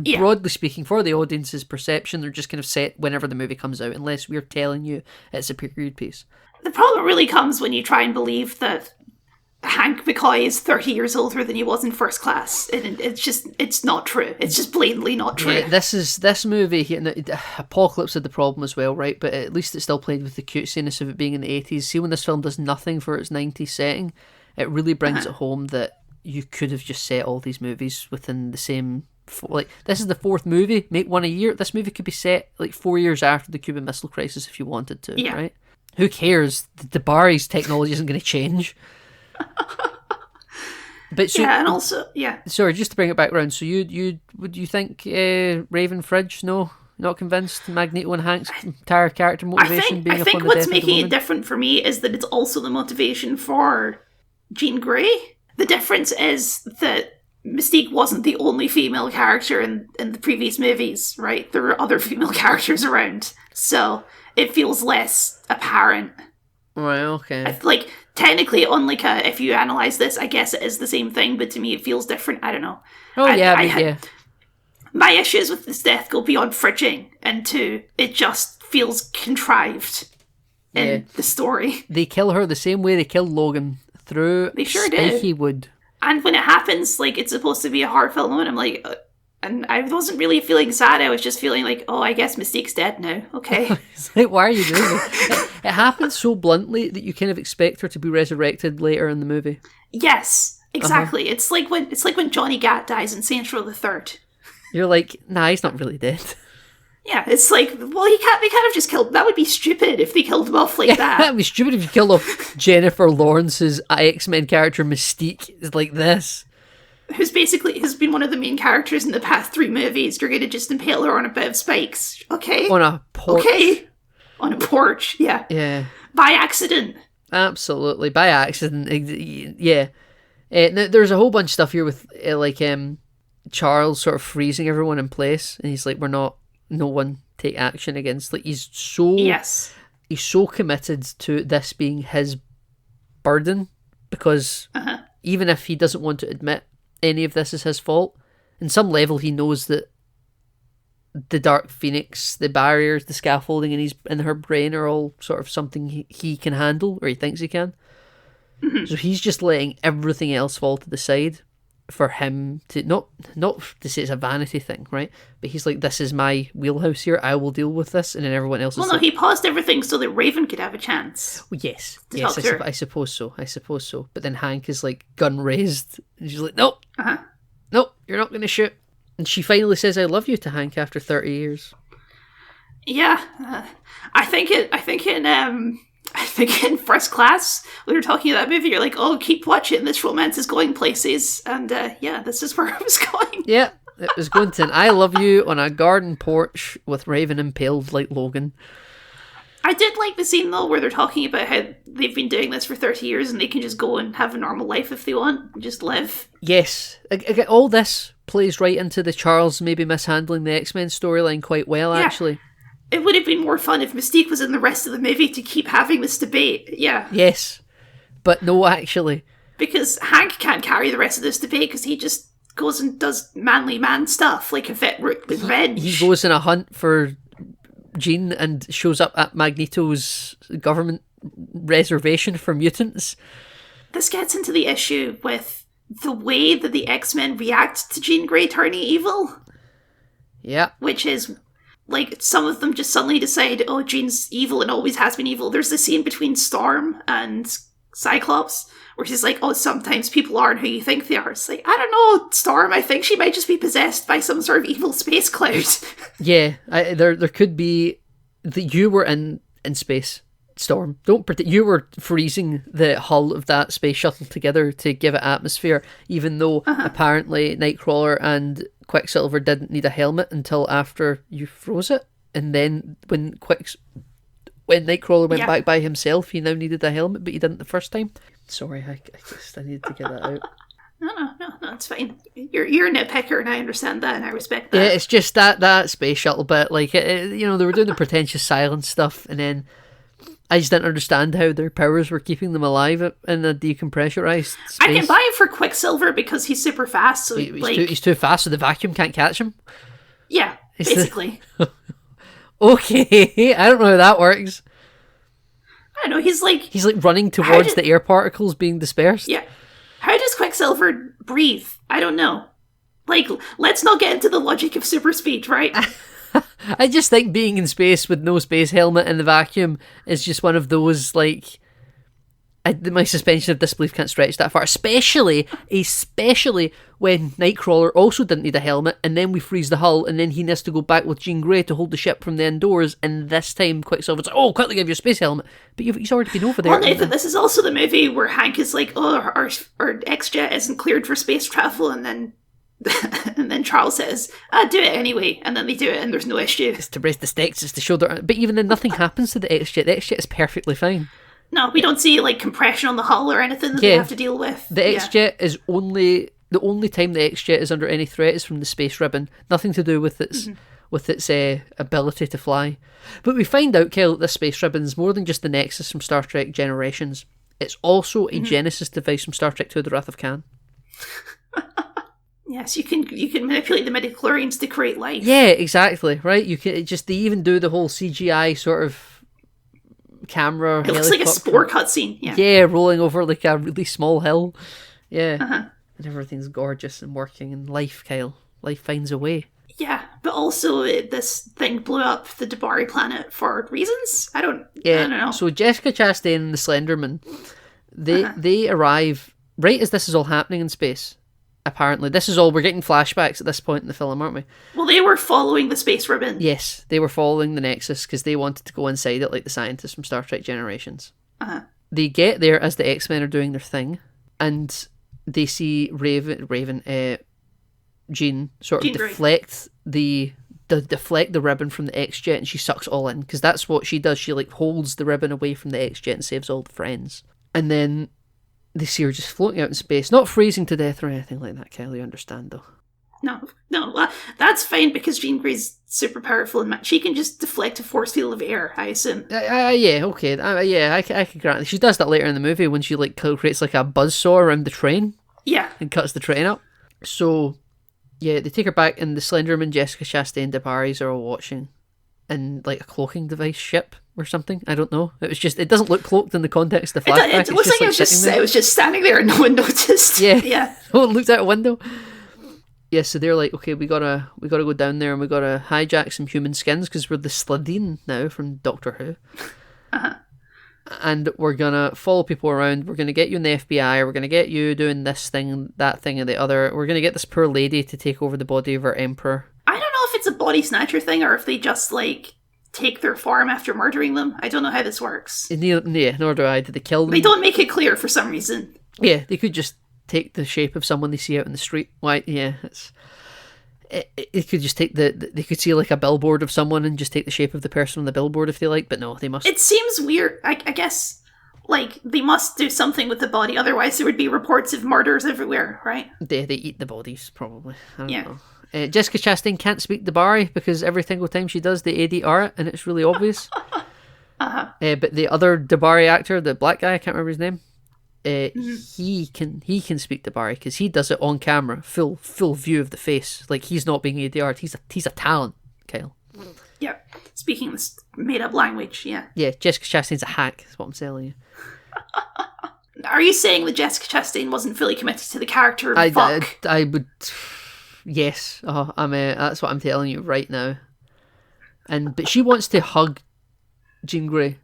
Yeah. Broadly speaking, for the audience's perception, they're just kind of set whenever the movie comes out, unless we're telling you it's a period piece. The problem really comes when you try and believe that Hank McCoy is 30 years older than he was in First Class. And it's not true. It's just blatantly not true. Yeah, this movie here, Apocalypse had the problem as well, right? But at least it still played with the cutesiness of it being in the 80s. See, when this film does nothing for its 90s setting, it really brings it home that you could have just set all these movies within the same... Like, this is the fourth movie, make one a year. This movie could be set like 4 years after the Cuban Missile Crisis if you wanted to, right? Who cares? The Bari's technology isn't going to change. But so, and also, sorry, just to bring it back around. So would you think Raven Fridge? No, not convinced. Magneto and Hank's entire character motivation being upon the death of the woman? I think what's making it different for me is that it's also the motivation for Jean Grey. The difference is that Mystique wasn't the only female character in the previous movies, right? There were other female characters around, so it feels less apparent. Right, okay. Like, technically, on like if you analyse this, I guess it is the same thing, but to me it feels different. I don't know. Yeah. My issues with this death go beyond fridging into it just feels contrived in the story. They kill her the same way they killed Logan, through spiky wood. And when it happens, like, it's supposed to be a heartfelt moment, I'm like... And I wasn't really feeling sad, I was just feeling like, oh, I guess Mystique's dead now, okay. It's like, why are you doing this? It happens so bluntly that you kind of expect her to be resurrected later in the movie. Yes, exactly. It's like when Johnny Gat dies in Saints Row the Third. You're like, nah, he's not really dead. Yeah, it's like, well, they can't have just killed. That would be stupid if they killed him off like that. That'd be stupid if you killed off Jennifer Lawrence's X-Men character Mystique. It's like this. Who's been one of the main characters in the past 3 movies. You're going to just impale her on a bit of spikes, okay? On a porch. Okay. On a porch, yeah. Yeah. By accident. Absolutely. By accident. Yeah. Now, there's a whole bunch of stuff here with, Charles sort of freezing everyone in place. And he's like, no one take action against. Like, he's so committed to this being his burden because even if he doesn't want to admit any of this is his fault, in some level he knows that the Dark Phoenix, the barriers, the scaffolding in her brain are all sort of something he can handle, or he thinks he can. So he's just letting everything else fall to the side for him to not to say it's a vanity thing, right? But he's like, this is my wheelhouse here, I will deal with this, and then everyone else is he paused everything so that Raven could have a chance. Well, yes, I I suppose so. But then Hank is like, gun raised, and she's like, nope, nope, you're not going to shoot. And she finally says, I love you to Hank after 30 years. Yeah, I think in First Class, when you're talking about that movie, you're like, oh, keep watching, this romance is going places. And this is where I was going. Yeah, it was going to an I love you on a garden porch with Raven impaled like Logan. I did like the scene, though, where they're talking about how they've been doing this for 30 years and they can just go and have a normal life if they want, and just live. Yes. All this plays right into the Charles maybe mishandling the X-Men storyline quite well, actually. It would have been more fun if Mystique was in the rest of the movie to keep having this debate, yeah. Yes, but no, actually. Because Hank can't carry the rest of this debate because he just goes and does manly man stuff, like a vet with Reg. He goes in a hunt for Jean and shows up at Magneto's government reservation for mutants. This gets into the issue with the way that the X-Men react to Jean Grey turning evil. Yeah. Which is, like, some of them just suddenly decide, oh, Jean's evil and always has been evil. There's the scene between Storm and Cyclops where she's like, oh, sometimes people aren't who you think they are. It's like, I don't know, Storm, I think she might just be possessed by some sort of evil space cloud. Yeah, there could be that you were in space, Storm. Don't pretend you were freezing the hull of that space shuttle together to give it atmosphere, even though apparently Nightcrawler and Quicksilver didn't need a helmet until after you froze it, and then when Nightcrawler went back by himself, he now needed a helmet, but he didn't the first time. Sorry, I needed to get that out. No, it's fine. You're a nitpicker, and I understand that, and I respect that. Yeah, it's just that space shuttle bit, like, they were doing the pretentious silence stuff, and then I just didn't understand how their powers were keeping them alive in a decompressurized space. I can buy it for Quicksilver because he's super fast, so he's too fast, so the vacuum can't catch him? Yeah, basically. Okay, I don't know how that works. I don't know, he's like running towards the air particles being dispersed. Yeah. How does Quicksilver breathe? I don't know. Like, let's not get into the logic of super speed, right? I just think being in space with no space helmet in the vacuum is just one of those, like, my suspension of disbelief can't stretch that far, especially when Nightcrawler also didn't need a helmet, and then we freeze the hull, and then he needs to go back with Jean Grey to hold the ship from the indoors, and this time Quicksilver's like, oh, quickly give you a space helmet, but he's already been over there. Well, Nathan, this is also the movie where Hank is like, oh, our X-Jet isn't cleared for space travel, and then and then Charles says, do it anyway, and then they do it, and there's no issue. It's to raise the stakes, it's to show that, but even then nothing happens to the X-Jet. The X-Jet is perfectly fine. No, we don't see, like, compression on the hull or anything that they have to deal with. The X-Jet is the only time the X-Jet is under any threat is from the space ribbon. Nothing to do with its ability to fly. But we find out, Kel, that this space ribbon is more than just the Nexus from Star Trek Generations. It's also a Genesis device from Star Trek II: The Wrath of Khan. Yes, you can manipulate the midichlorians to create life. Yeah, exactly. Right. They even do the whole CGI sort of camera. It looks like a Spore cutscene. Yeah, rolling over like a really small hill. Yeah, and everything's gorgeous and working. And life, Kyle, life finds a way. Yeah, but also this thing blew up the Dabari planet for reasons. I don't know. So Jessica Chastain and the Slenderman, they arrive right as this is all happening in space. apparently. This is all, we're getting flashbacks at this point in the film, aren't we? Well, they were following the space ribbon. Yes, they were following the Nexus because they wanted to go inside it like the scientists from Star Trek Generations. Uh-huh. They get there as the X-Men are doing their thing, and they see Jean sort of Jean Grey. deflect the ribbon from the X-Jet, and she sucks all in, because that's what she does. She like holds the ribbon away from the X-Jet and saves all the friends. And then they see her just floating out in space, not freezing to death or anything like that, Kelly, you understand though. No, that's fine because Jean Grey's super powerful and she can just deflect a force field of air, I assume. Yeah, okay. I could grant it. She does that later in the movie when she like creates like a buzzsaw around the train. Yeah. And cuts the train up. So, yeah, they take her back, and the Slenderman, Jessica Chastain, Debaris are all watching in like a cloaking device ship or something. I don't know. It doesn't look cloaked in the context of the flashback. It looks like it was just standing there and no one noticed. Yeah. Yeah. Oh, it looked out a window. Yeah, so they're like, okay, we gotta go down there and we gotta hijack some human skins because we're the Slitheen now from Doctor Who. Uh-huh. And we're gonna follow people around. We're gonna get you in the FBI. We're gonna get you doing this thing, that thing, and the other. We're gonna get this poor lady to take over the body of our emperor. I don't know if it's a body snatcher thing or if they just like take their form after murdering them. I don't know how this works. Yeah, nor do I. Did they kill them? They don't make it clear for some reason. Yeah, they could just take the shape of someone they see out in the street. Why? Yeah, it could just take they could see like a billboard of someone and just take the shape of the person on the billboard if they like, but no, they must. It seems weird. I guess like they must do something with the body, otherwise there would be reports of murders everywhere, right? They eat the bodies probably. I don't Yeah. know. Jessica Chastain can't speak Dabari because every single time she does, they ADR it and it's really obvious. Uh-huh. But the other Dabari actor, the black guy, I can't remember his name. He can speak Dabari because he does it on camera, full view of the face. Like he's not being ADR'd. He's a talent, Kyle. Yeah. Speaking this made up language, yeah. Yeah, Jessica Chastain's a hack. Is what I'm telling you. Are you saying that Jessica Chastain wasn't fully committed to the character? I would. Yes. That's what I'm telling you right now. But she wants to hug Jean Grey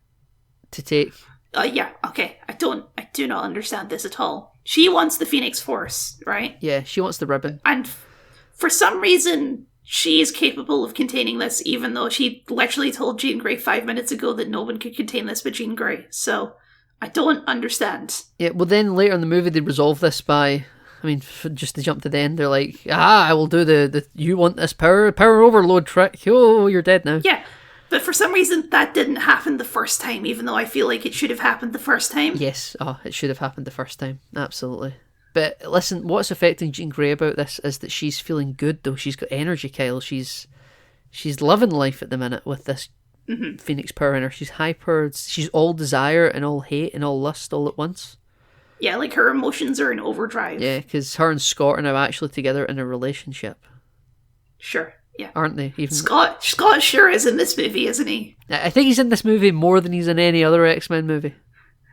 to take. Yeah, okay. I do not understand this at all. She wants the Phoenix Force, right? Yeah, she wants the ribbon. And for some reason, she is capable of containing this, even though she literally told Jean Grey 5 minutes ago that no one could contain this but Jean Grey. So, I don't understand. Yeah, well then later in the movie they resolve this by, just to jump to the end, they're like, I will do the you want this power overload trick. Oh, you're dead now. Yeah. But for some reason, that didn't happen the first time, even though I feel like it should have happened the first time. Yes, it should have happened the first time. Absolutely. But listen, what's affecting Jean Grey about this is that she's feeling good, though. She's got energy, Kyle. She's loving life at the minute with this Phoenix power in her. She's hyper. She's all desire and all hate and all lust all at once. Yeah, like her emotions are in overdrive. Yeah, because her and Scott are now actually together in a relationship. Sure. Yeah. Aren't they? Even Scott sure is in this movie, isn't he? I think he's in this movie more than he's in any other X-Men movie.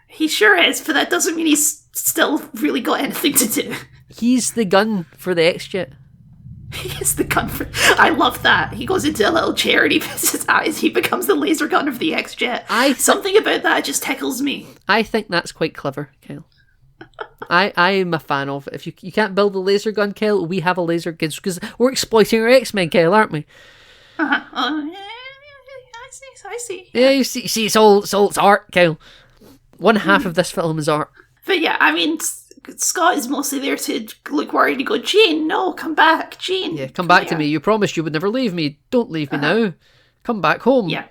He sure is, but that doesn't mean he's still really got anything to do. He's the gun for the X-Jet. He is the gun for... I love that. He goes into a little chair and he puts his eyes, he becomes the laser gun of the X-Jet. Something about that just tickles me. I think that's quite clever, Kyle. I am a fan of it. If you can't build a laser gun, Kyle, we have a laser gun because we're exploiting our X-Men, Kyle, aren't we? Yeah, I see. Yeah, you see, it's art, Kyle. One half of this film is art. But yeah, Scott is mostly there to look worried and go, Jean, no, come back, Jean. Yeah, come back to me. You promised you would never leave me. Don't leave me now. Come back home. Yeah.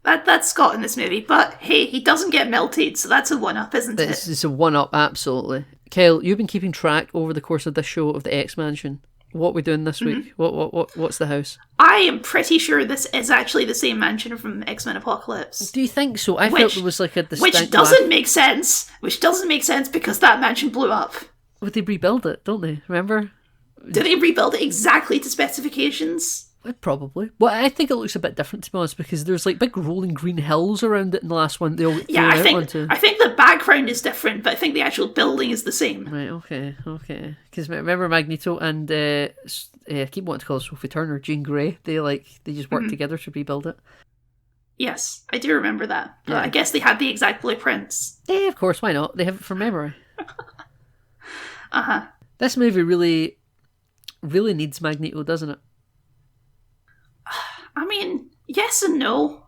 That's Scott in this movie, but hey, he doesn't get melted, so that's a one-up, isn't it? It's a one-up, absolutely. Kyle, you've been keeping track over the course of this show of the X-Mansion. What are we doing this week? What's the house? I am pretty sure this is actually the same mansion from X-Men Apocalypse. Do you think so? I felt there was like a distinct... Which doesn't make sense because that mansion blew up. Would they rebuild it, don't they? Remember? Do they rebuild it exactly to specifications? Probably. Well, I think it looks a bit different, to be honest, because there's like big rolling green hills around it in the last one. I think the background is different, but I think the actual building is the same. Right, okay. Because remember Magneto and I keep wanting to call her Sophie Turner, Jean Grey, they just worked together to rebuild it. Yes, I do remember that. But I guess they had the exact blueprints. Yeah, of course, why not? They have it from memory. This movie really, really needs Magneto, doesn't it? I mean, yes and no.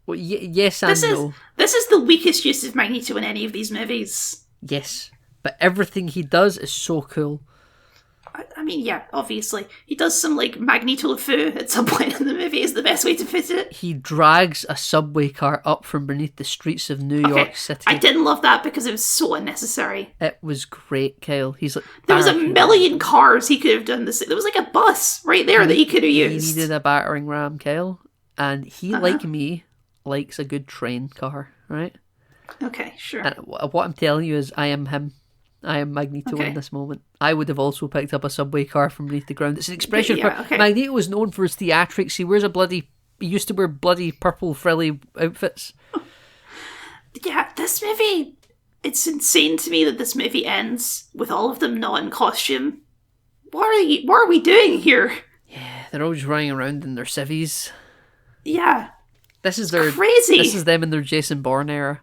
Well, yes and no. This is the weakest use of Magneto in any of these movies. Yes, but everything he does is so cool. I mean, yeah, obviously. He does some, like, Magneto Le Fou at some point in the movie is the best way to put it. He drags a subway car up from beneath the streets of New York City. I didn't love that because it was so unnecessary. It was great, Kyle. He's like... There was a million cars he could have done this. There was like a bus right there that he could have used. He needed a battering ram, Kyle. And he, like me, likes a good train car, right? Okay, sure. And what I'm telling you is I am him. I am Magneto in this moment. I would have also picked up a subway car from beneath the ground. It's an expression for... Magneto was known for his theatrics. He used to wear bloody purple frilly outfits. Yeah, this movie... It's insane to me that this movie ends with all of them not in costume. What are we doing here? Yeah, they're all just running around in their civvies. Yeah. This is crazy. This is them in their Jason Bourne era.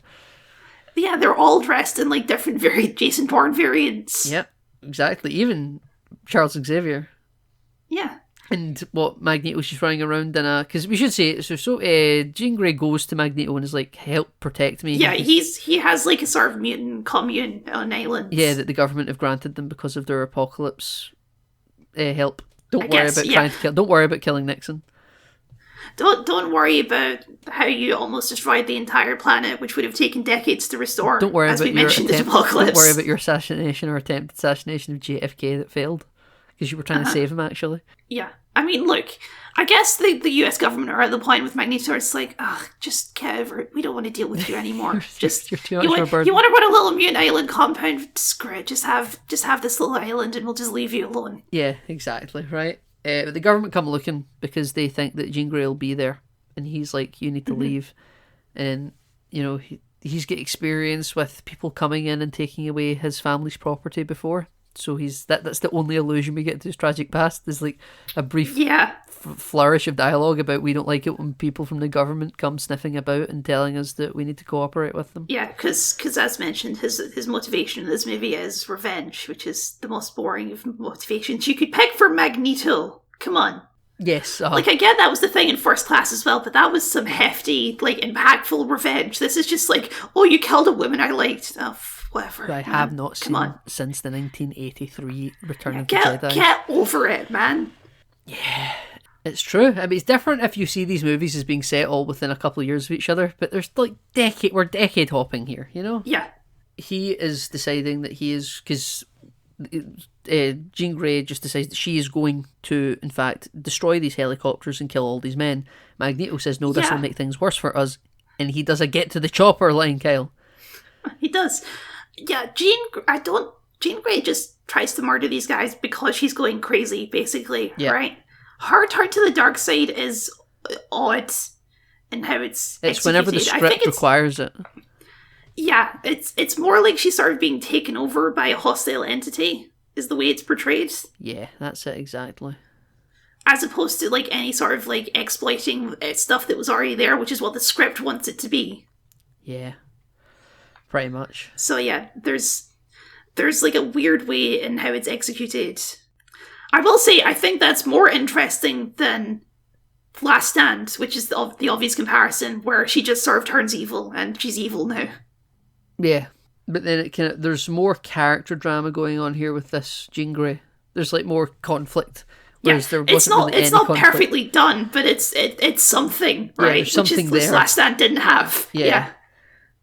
Yeah, they're all dressed in like different Jason Bourne variants. Yep, exactly. Even Charles Xavier. Yeah. And what Magneto's just running around in a... Because we should say, Jean Grey goes to Magneto and is like, help protect me. Yeah, he has like a sort of mutant commune on islands. Yeah, that the government have granted them because of their apocalypse help. Don't worry about killing Nixon. Don't worry about how you almost destroyed the entire planet, which would have taken decades to restore. Don't worry as about we mentioned the apocalypse. Don't worry about your assassination or attempted assassination of JFK that failed. Because you were trying to save him, actually. Yeah. I mean, look, I guess the US government are at the point with Magneto, it's like, just get over it. We don't want to deal with you anymore. You're too much of a burden. You want to run a little mutant island compound? Screw it. Just have this little island and we'll just leave you alone. Yeah, exactly, right? But the government come looking because they think that Jean Grey will be there. And he's like, you need to leave. And, you know, he's got experience with people coming in and taking away his family's property before. So that's the only allusion we get to his tragic past. There's like a brief flourish of dialogue about we don't like it when people from the government come sniffing about and telling us that we need to cooperate with them. Yeah, because as mentioned, his motivation in this movie is revenge, which is the most boring of motivations you could pick for Magneto. Come on. Yes. Like, I get that was the thing in First Class as well, but that was some hefty, like, impactful revenge. This is just like, oh, you killed a woman I liked. Oh, whatever. I have not seen since the 1983 Return of the Jedi. Get over it, man. Yeah, it's true. I mean, it's different if you see these movies as being set all within a couple of years of each other, but there's like we're decade hopping here, you know? Yeah. He is deciding that he is, because Jean Grey just decides that she is going to, in fact, destroy these helicopters and kill all these men. Magneto says, no, this will make things worse for us. And he does a get to the chopper line, Kyle. He does. Yeah, Jean Grey just tries to murder these guys because she's going crazy, basically, right? Her turn to the dark side is odd in how it's executed. Whenever the script requires it. Yeah, it's more like she's sort of being taken over by a hostile entity, is the way it's portrayed. Yeah, that's it, exactly. As opposed to, like, any sort of, like, exploiting stuff that was already there, which is what the script wants it to be. Yeah, pretty much. So, yeah, there's like, a weird way in how it's executed. I will say, I think that's more interesting than Last Stand, which is the obvious comparison, where she just sort of turns evil, and she's evil now. Yeah, but then there's more character drama going on here with this Jean Grey. There's like more conflict, whereas there wasn't it's not perfectly done, but it's something, right? Yeah, there's something which Last Stand didn't have. Yeah.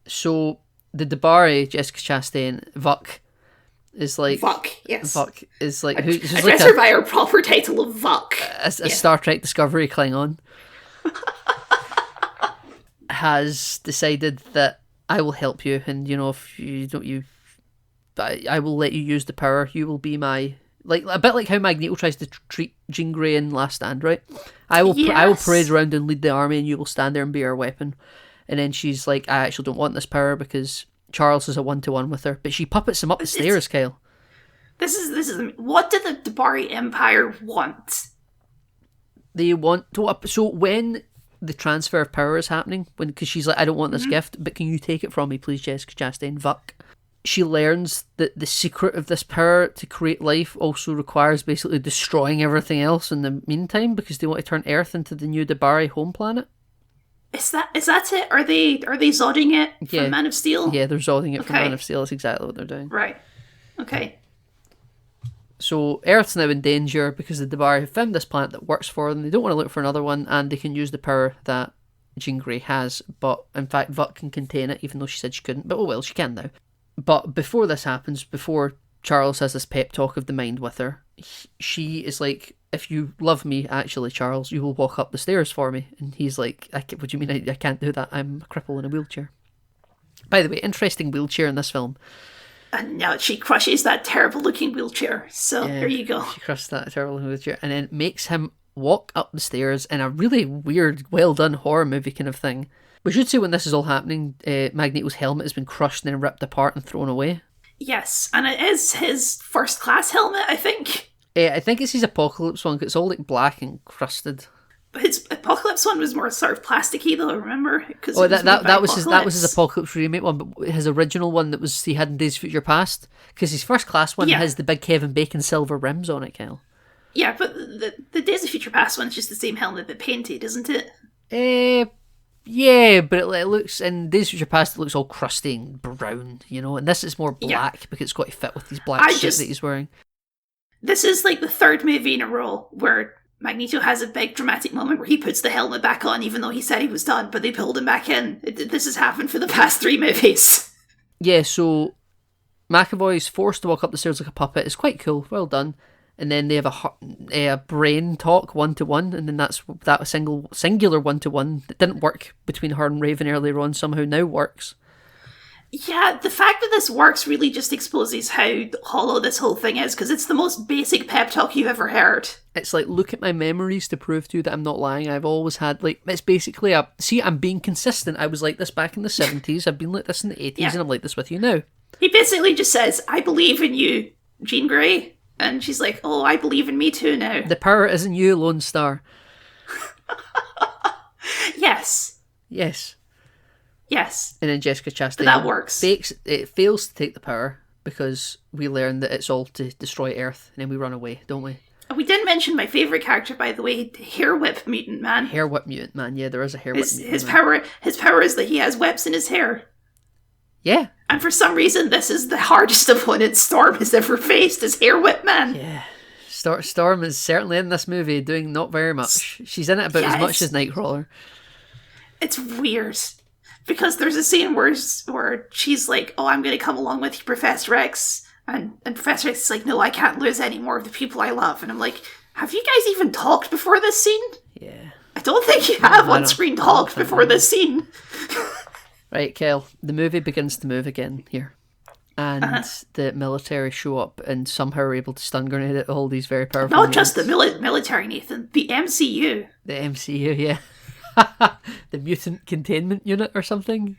So the Dabari, Jessica Chastain, Vuk is like Vuk. Yes. Vuk is like address her by her proper title of Vuk. A Star Trek Discovery Klingon has decided that I will help you, and you know, if you don't, I will let you use the power. You will be my, like, a bit like how Magneto tries to treat Jean Grey in Last Stand, right? I will parade around and lead the army, and you will stand there and be our weapon. And then she's like, I actually don't want this power because Charles is a 1-to-1 with her, but she puppets him up the stairs, Kyle. This is what did the Dabari Empire want? They want to. So when the transfer of power is happening, because she's like, I don't want this gift, but can you take it from me, please, Jessica Chastain? Vuk. she learns that the secret of this power to create life also requires basically destroying everything else in the meantime because they want to turn Earth into the new Debari home planet. Is that it? Are they Zodding it from Yeah. Man of Steel? Yeah, they're zodding it from Okay. Man of Steel. That's exactly what they're doing. Right. Okay. So Earth's now in danger because the Debari have found this planet that works for them. They don't want to look for another one, and they can use the power that Jean Grey has. But in fact, Vought can contain it, even though she said she couldn't. But oh well, she can now. But before this happens, before Charles has this pep talk of the mind with her, she is like, if you love me, actually, Charles, you will walk up the stairs for me. And he's like, what do you mean I can't do that? I'm a cripple in a wheelchair. By the way, interesting wheelchair in this film. And now she crushes that terrible looking wheelchair. So there you go. She crushed that terrible wheelchair and then makes him walk up the stairs in a really weird, well done horror movie kind of thing. We should say when this is all happening, Magneto's helmet has been crushed and then ripped apart and thrown away. Yes, and it is his first class helmet, I think. I think it's his Apocalypse one, 'cause it's all like black and crusted. But his Apocalypse one was more sort of plasticky, though. Remember? Because That was his Apocalypse remake one, but his original one that was he had in Days of Future Past, because his first class one has the big Kevin Bacon silver rims on it, Kyle. Yeah, but the Days of Future Past one's just the same helmet but painted, isn't it? Yeah, but it looks in Days of Future Past it looks all crusty and brown, you know, and this is more black because it's got to fit with his black suit that he's wearing. This is like the third movie in a row where Magneto has a big dramatic moment where he puts the helmet back on even though he said he was done, but they pulled him back in. This has happened for the past 3 movies. Yeah, so McAvoy's forced to walk up the stairs like a puppet. It's quite cool, well done. And then they have a brain talk 1-to-1, and then that singular 1-to-1 that didn't work between her and Raven earlier on somehow now works. Yeah, the fact that this works really just exposes how hollow this whole thing is, because it's the most basic pep talk you've ever heard. It's like, look at my memories to prove to you that I'm not lying. I've always had, like, it's basically I'm being consistent. I was like this back in the 70s, I've been like this in the 80s, and I'm like this with you now. He basically just says, I believe in you, Jean Grey. And she's like, oh, I believe in me too now. The power is in you, Lone Star. Yes. Yes. Yes. And then Jessica Chastain. But that works. It fails to take the power because we learn that it's all to destroy Earth, and then we run away, don't we? We didn't mention my favourite character, by the way, Hair Whip Mutant Man. Hair Whip Mutant Man, yeah, there is a Hair Whip Mutant Man. His power is that he has whips in his hair. Yeah. And for some reason, this is the hardest opponent Storm has ever faced, is Hair Whip Man. Yeah. Storm is certainly in this movie doing not very much. She's in it about as much as Nightcrawler. It's weird. Because there's a scene where she's like, oh, I'm going to come along with you, Professor X. And Professor X is like, no, I can't lose any more of the people I love. And I'm like, have you guys even talked before this scene? Yeah. I don't think you have on-screen talked before this scene. Right, Kel, the movie begins to move again here. And the military show up and somehow are able to stun grenade at all these very powerful Not just the military, Nathan. The MCU. The MCU, yeah. The Mutant Containment Unit or something?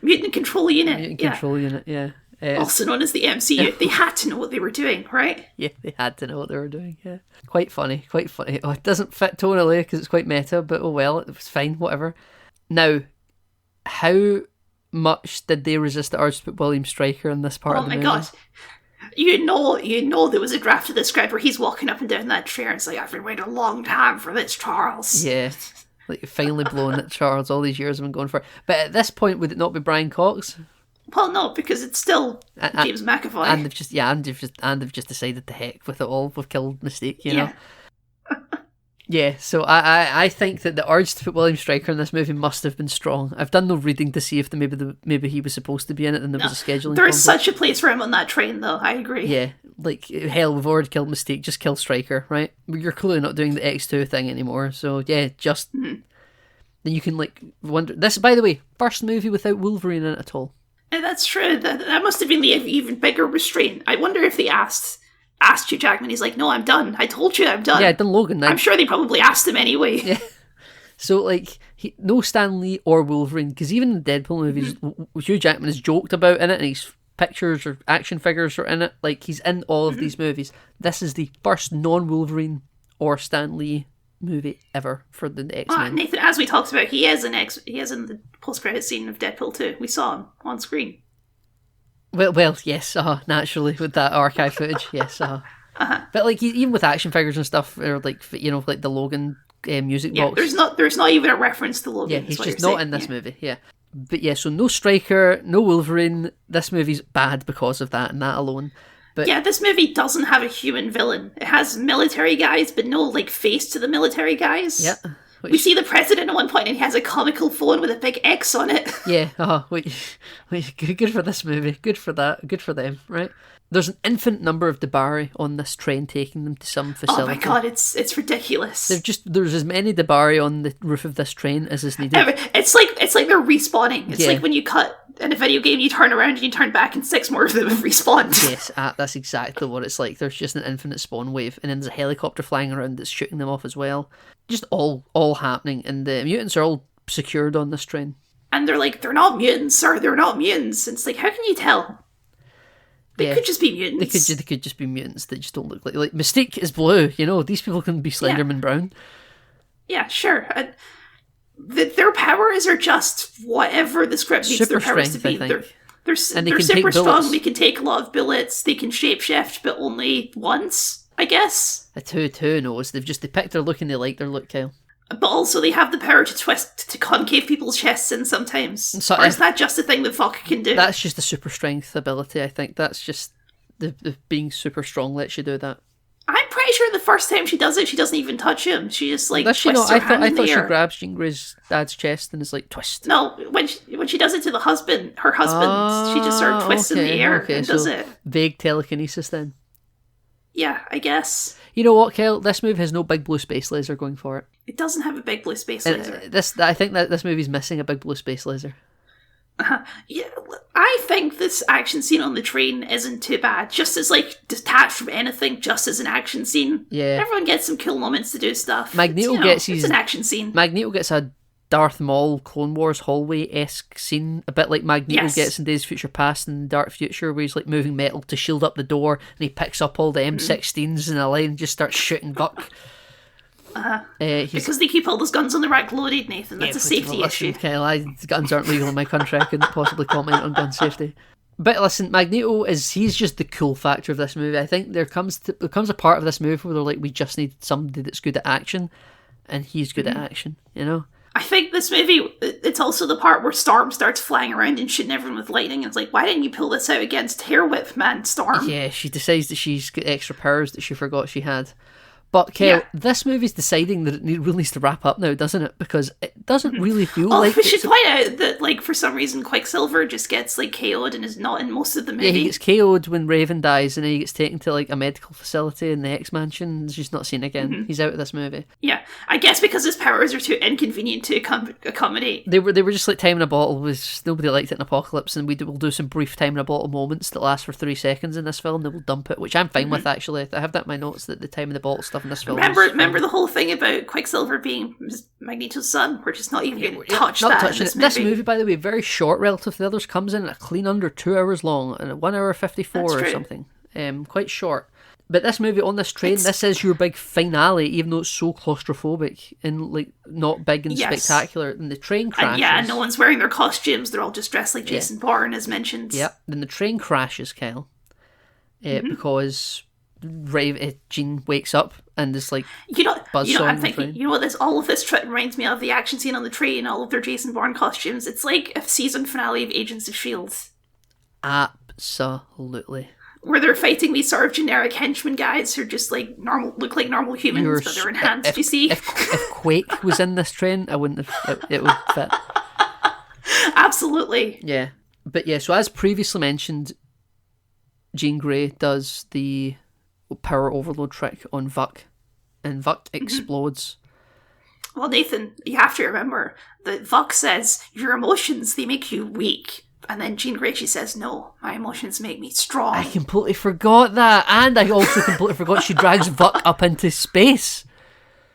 Mutant Control Unit. Mutant Control Unit, yeah. Also known as the MCU. They had to know what they were doing, right? Yeah, they had to know what they were doing, yeah. Quite funny, quite funny. Oh, it doesn't fit tonally because it's quite meta, but oh well, it was fine, whatever. Now, how much did they resist the urge to put William Stryker in this part of the movie? Oh my god. You know there was a draft of the script where he's walking up and down that chair and it's like, I've been waiting a long time for this, Charles. Yeah. Like finally blowing at Charles, all these years I've been going for it. But at this point, would it not be Brian Cox? Well, no, because it's still James McAvoy. And they've just decided to heck with it all. We've killed Mystique, you know? Yeah, so I think that the urge to put William Stryker in this movie must have been strong. I've done no reading to see if maybe he was supposed to be in it and there was a scheduling There is conflict. such a place for him on that train, though. I agree. Yeah, like, hell, we've already killed Mystique. Just kill Stryker, right? You're clearly not doing the X2 thing anymore. So, yeah, just... Then you can, like, wonder... This, by the way, first movie without Wolverine in it at all. Yeah, that's true. That must have been the even bigger restraint. I wonder if they asked Hugh Jackman. He's like, no, I'm done. I told you I'm done. Yeah, I've done Logan. I'm sure they probably asked him anyway. Yeah. So, like, no Stan Lee or Wolverine, because even in the Deadpool movies, Hugh Jackman is joked about in it, and his pictures or action figures are in it. Like, he's in all of these movies. This is the first non-Wolverine or Stan Lee movie ever for the X-Men. Nathan, as we talked about, he is in the post-credit scene of Deadpool 2. We saw him on screen. Well, yes, naturally with that archive footage, yes, But like even with action figures and stuff, or like like the Logan music Yeah, box. there's not even a reference to Logan. Yeah, he's just not in this movie. Yeah, but yeah, so no Stryker, no Wolverine. This movie's bad because of that and that alone. But Yeah, this movie doesn't have a human villain. It has military guys, but no like face to the military guys. yeah, We see the president at one point, and he has a comical phone with a big X on it. yeah, good for this movie. Good for that. Good for them, right? There's an infinite number of Debari on this train taking them to some facility. Oh my god, it's ridiculous. There's as many Debari on the roof of this train as is needed. It's like they're respawning. It's Yeah. like when you cut in a video game, you turn around and you turn back, and 6 more of them have respawned. Yes, that's exactly what it's like. There's just an infinite spawn wave, and then there's a helicopter flying around that's shooting them off as well. Just all happening, and the mutants are all secured on this train. And they're like, they're not mutants, sir. They're not mutants. And it's like, how can you tell? They Yeah. could just be mutants. They could just be mutants that just don't look like Mystique is blue. These people can be Slenderman brown. Yeah, sure. Their powers are just whatever the script needs their Super powers to strength, be. I think. They're And they they're can take super strong. bullets. They can take a lot of bullets. They can shapeshift, but only once, I guess. Who knows? They picked their look and they like their look, Kyle. But also, they have the power to twist to concave people's chests in sometimes. So or is that just a thing that Vok can do? That's just the super strength ability, I think. That's just the being super strong lets you do that. I'm pretty sure the first time she does it, she doesn't even touch him. She just like Does she twists not? her hand I in thought the she air. grabs Jean Grey's dad's chest and is like, twist. No, when she does it to her husband, she just sort of twists in the air and does so it. Vague telekinesis then. Yeah, I guess. You know what, Kel? This movie has no big blue space laser going for it. It doesn't have a big blue space And laser. I think that this movie's missing a big blue space laser. Yeah, I think this action scene on the train isn't too bad. Just as like detached from anything, just as an action scene. Yeah. Everyone gets some cool moments to do stuff. Magneto It's, gets it's his- an action scene. Magneto gets a Darth Maul Clone Wars hallway-esque scene, a bit like Magneto Yes. gets in Days of Future Past and Dark Future, where he's like moving metal to shield up the door, and he picks up all the M16s in a line and just starts shooting Buck. Because they keep all those guns on the rack loaded, Nathan. That's a safety issue. Kyle, guns aren't legal in my country. I couldn't possibly comment on gun safety. But listen, Magneto he's just the cool factor of this movie. I think there comes a part of this movie where they're like, we just need somebody that's good at action, and he's good at action, I think this movie, it's also the part where Storm starts flying around and shooting everyone with lightning. It's like, why didn't you pull this out against Hair Whip, man, Storm? Yeah, she decides that she's got extra powers that she forgot she had. But, Kel, Yeah. this movie's deciding that it really needs to wrap up now, doesn't it? Because it doesn't really feel Oh, like we should it's... point out that, like, for some reason, Quicksilver just gets, like, KO'd and is not in most of the movie. Yeah, he gets KO'd when Raven dies, and then he gets taken to, like, a medical facility in the X-Mansion, and he's just not seen again. Mm-hmm. He's out of this movie. Yeah, I guess because his powers are too inconvenient to accommodate. They were just like time in a bottle. Was nobody liked it in Apocalypse, and we'll do some brief time in a bottle moments that last for 3 seconds in this film. They will dump it, which I'm fine with actually. I have that in my notes that the time in the bottle stuff in this film. Remember the whole thing about Quicksilver being Magneto's son? We're just not even going to touch Not that touching in this it. movie. This movie, by the way, very short relative to the others, comes in at a clean under 2 hours long and at 1 hour 54 That's or true. something. Quite short. But this movie on this train, this is your big finale, even though it's so claustrophobic and like not big and Yes. spectacular. And the train crashes. And yeah, no one's wearing their costumes. They're all just dressed like Jason Bourne, as mentioned. Yep. Then the train crashes, Kyle, Mm-hmm. because Jean wakes up and is like, I'm Buzzsaw thinking, train. what all of this reminds me of the action scene on the train, all of their Jason Bourne costumes. It's like a season finale of Agents of S.H.I.E.L.D., absolutely. where they're fighting these sort of generic henchmen guys who are just like look like normal humans, but they're enhanced, you see? If Quake was in this train, I wouldn't have. It would fit. Absolutely. Yeah, but yeah. So as previously mentioned, Jean Grey does the power overload trick on Vuk, and Vuk explodes. Well, Nathan, you have to remember that Vuk says, your emotions, they make you weak. And then Jean Grey, she says, no, my emotions make me strong. I completely forgot that, and I also completely forgot she drags Vuk up into space.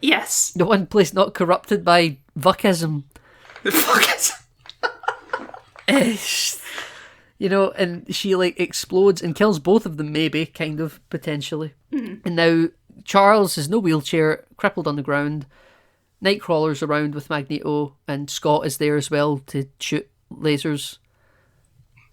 Yes. The one place not corrupted by Vukism. Fuck it. And she like explodes and kills both of them, maybe, kind of, potentially. And now Charles has no wheelchair, crippled on the ground. Nightcrawler's around with Magneto, and Scott is there as well to shoot lasers.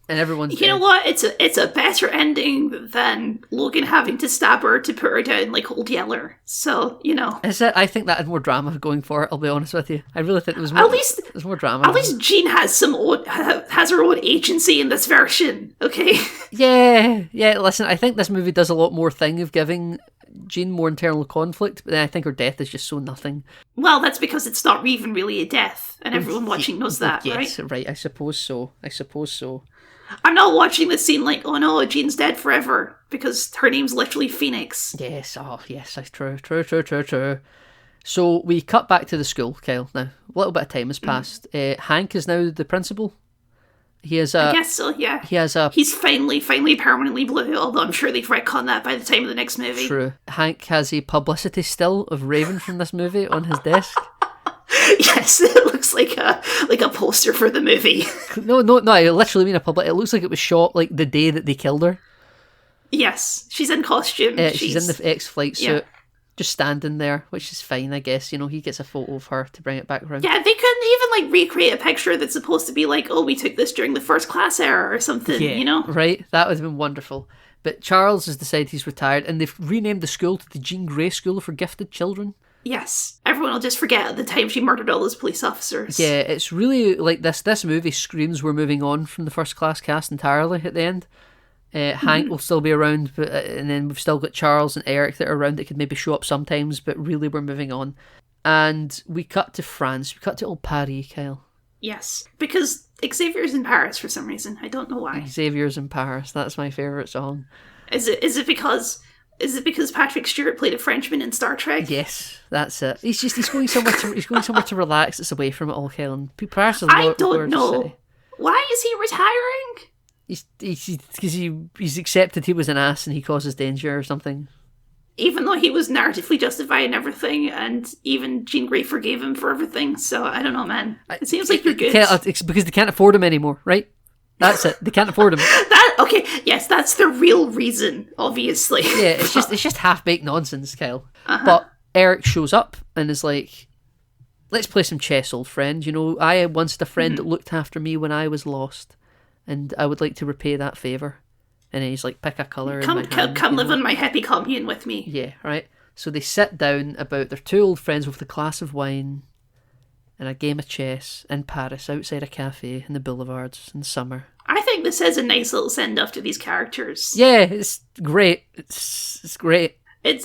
And everyone's You know dead. what? It's a better ending than Logan having to stab her to put her down like Old Yeller. So, you know. Is it? I think that had more drama going for it, I'll be honest with you. I really think there was more, At least there's more drama. At least Jean has has her own agency in this version, okay? Yeah, listen, I think this movie does a lot more thing of giving Jean more internal conflict, but then I think her death is just so nothing. Well, that's because it's not even really a death, and everyone watching knows that, yes, right? I suppose so. I'm not watching this scene like, oh no, Jean's dead forever, because her name's literally Phoenix. Yes, that's true. So we cut back to the school, Kyle. Now, a little bit of time has passed. Hank is now the principal. He has I guess so, yeah. He has a... He's finally permanently blue, although I'm sure they've retconned that by the time of the next movie. True. Hank has a publicity still of Raven from this movie on his desk. Yes, it looks like a poster for the movie. No, I literally mean a public... It looks like it was shot like the day that they killed her. Yes, she's in costume. She's in the X-Flight suit. Yeah. Just standing there, which is fine, I guess. You know, he gets a photo of her to bring it back around. Yeah, they couldn't even like recreate a picture that's supposed to be like, oh, we took this during the first class era or something, you know? Right? That would have been wonderful. But Charles has decided he's retired, and they've renamed the school to the Jean Grey School for Gifted Children. Yes. Everyone will just forget at the time she murdered all those police officers. Yeah, it's really like this movie screams we're moving on from the first class cast entirely at the end. Hank will still be around, but and then we've still got Charles and Eric that are around that could maybe show up sometimes, but really we're moving on. And we cut to France. We cut to old Paris, Kyle. Yes. Because Xavier's in Paris for some reason. I don't know why. Xavier's in Paris. That's my favourite song. Is it because Patrick Stewart played a Frenchman in Star Trek? Yes, that's it. He's going somewhere to relax. It's away from it all, Kyle. And Paris is I don't know. Why is he retiring? He's accepted he was an ass and he causes danger or something. Even though he was narratively justified and everything, and even Jean Grey forgave him for everything, so I don't know, man. It seems like you're good. It's because they can't afford him anymore, right? That's it. They can't afford him. Okay, yes, that's the real reason, obviously. Yeah, it's just half-baked nonsense, Kyle. But Eric shows up and is like, let's play some chess, old friend. You know, I once had a friend that looked after me when I was lost, and I would like to repay that favour. And then he's like, pick a colour. Come live on my happy commune with me. Yeah, right. So they sit down about their two old friends with a glass of wine and a game of chess in Paris outside a cafe in the boulevards in summer. I think this is a nice little send-off to these characters. Yeah, it's great. It's great.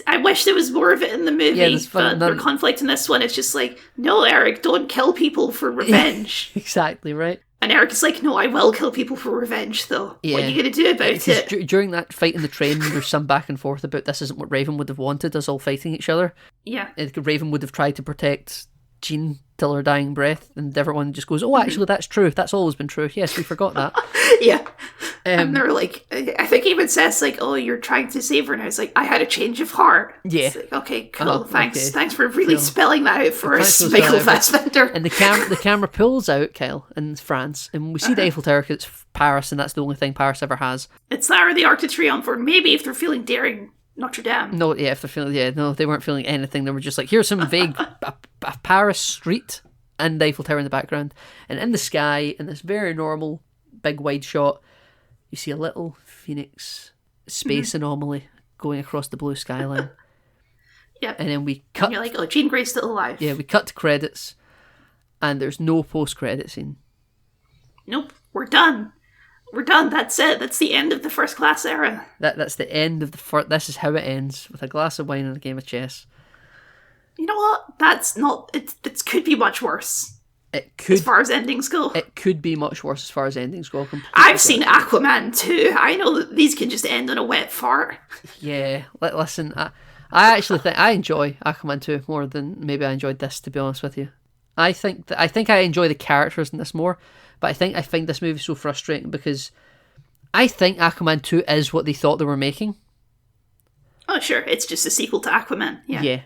I wish there was more of it in the movie, Yeah, there's but their conflict in this one, it's just like, no, Eric, don't kill people for revenge. Exactly, right. And Eric is like, no, I will kill people for revenge, though. Yeah. What are you going to do about it? During that fight in the train, there's some back and forth about this isn't what Raven would have wanted, us all fighting each other. Yeah. Raven would have tried to protect Jean till her dying breath, and everyone just goes, oh, actually, that's true. That's always been true. Yes, we forgot that. Yeah. And they're like, I think he even says, like, oh, you're trying to save her. And I was like, I had a change of heart. Yeah. It's like, okay, cool. Thanks. Okay. Thanks for really spelling that out for us, Thanks for Michael spelling it out. Fassbender. And the camera pulls out, Kyle, in France, and we see the Eiffel Tower 'cause it's Paris, and that's the only thing Paris ever has. It's that or the Arc de Triomphe, or maybe if they're feeling daring, Notre Dame. No, yeah, if they're feeling, no, they weren't feeling anything. They were just like, here's some vague a Paris street and the Eiffel Tower in the background. And in the sky, in this very normal, big wide shot, you see a little Phoenix space anomaly going across the blue skyline. Yep. And then we cut. And you're like, oh, Jean Grey's still alive. Yeah, we cut to credits, and there's no post-credit scene. Nope, we're done. We're done. That's it. That's the end of the first class era. That's the end of the first. This is how it ends, with a glass of wine and a game of chess. You know what? That's not. It could be much worse. It could, as far as endings go. It could be much worse as far as endings go. I've seen Aquaman 2. I know that these can just end on a wet fart. Yeah, listen, I actually think I enjoy Aquaman 2 more than maybe I enjoyed this, to be honest with you. I think I enjoy the characters in this more, but I find this movie so frustrating because I think Aquaman 2 is what they thought they were making. Oh, sure. It's just a sequel to Aquaman. Yeah.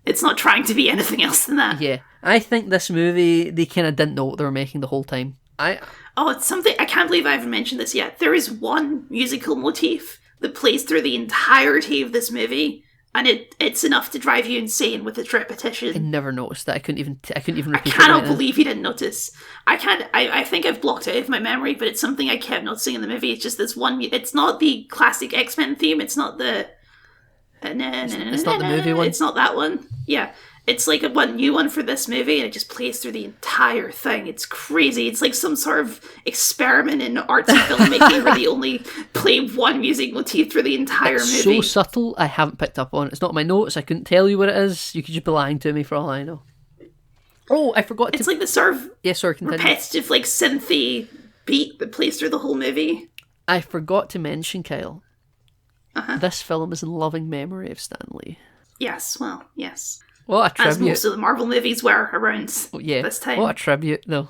It's not trying to be anything else than that. Yeah. I think this movie, they kind of didn't know what they were making the whole time. It's something, I can't believe I haven't mentioned this yet. There is one musical motif that plays through the entirety of this movie, and it's enough to drive you insane with its repetition. I never noticed that. I couldn't even I repeat it. cannot believe you didn't notice. I think I've blocked it out of my memory, but it's something I kept noticing in the movie. It's just this one. It's not the classic X-Men theme. It's not the. It's not the movie one. It's not that one. Yeah. It's like a new one for this movie, and it just plays through the entire thing. It's crazy. It's like some sort of experiment in artsy filmmaking where they only play one music motif through the entire It's movie. so subtle, I haven't picked up on it. It's not my notes. I couldn't tell you what it is. You could just be lying to me for all I know. Oh, I forgot to... It's like the sort of Yes, sorry, continue. repetitive, like, synthy beat that plays through the whole movie. I forgot to mention, Kyle. This film is in loving memory of Stan Lee. Yes, well, yes. What a As tribute. most of the Marvel movies were around this time. What a tribute, though.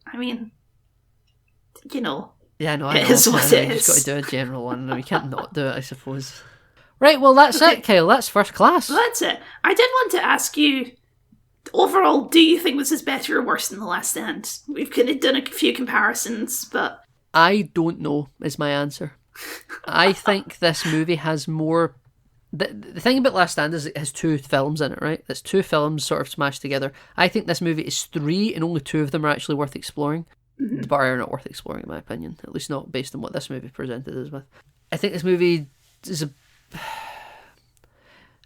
I mean, you know. Yeah, no, I It know. is what I know, it you just got is. to do a general one, and we can't not do it, I suppose. Right, well, that's it, Kyle. That's first class. Well, that's it. I did want to ask you, overall, do you think this is better or worse than The Last Stand? We've kind of done a few comparisons, but... I don't know, is my answer. I think this movie has more... The thing about Last Stand is it has 2 films in it, right? It's 2 films sort of smashed together. I think this movie is 3, and only 2 of them are actually worth exploring. The bar are not worth exploring, in my opinion. At least not based on what this movie presented us with. I think this movie is a...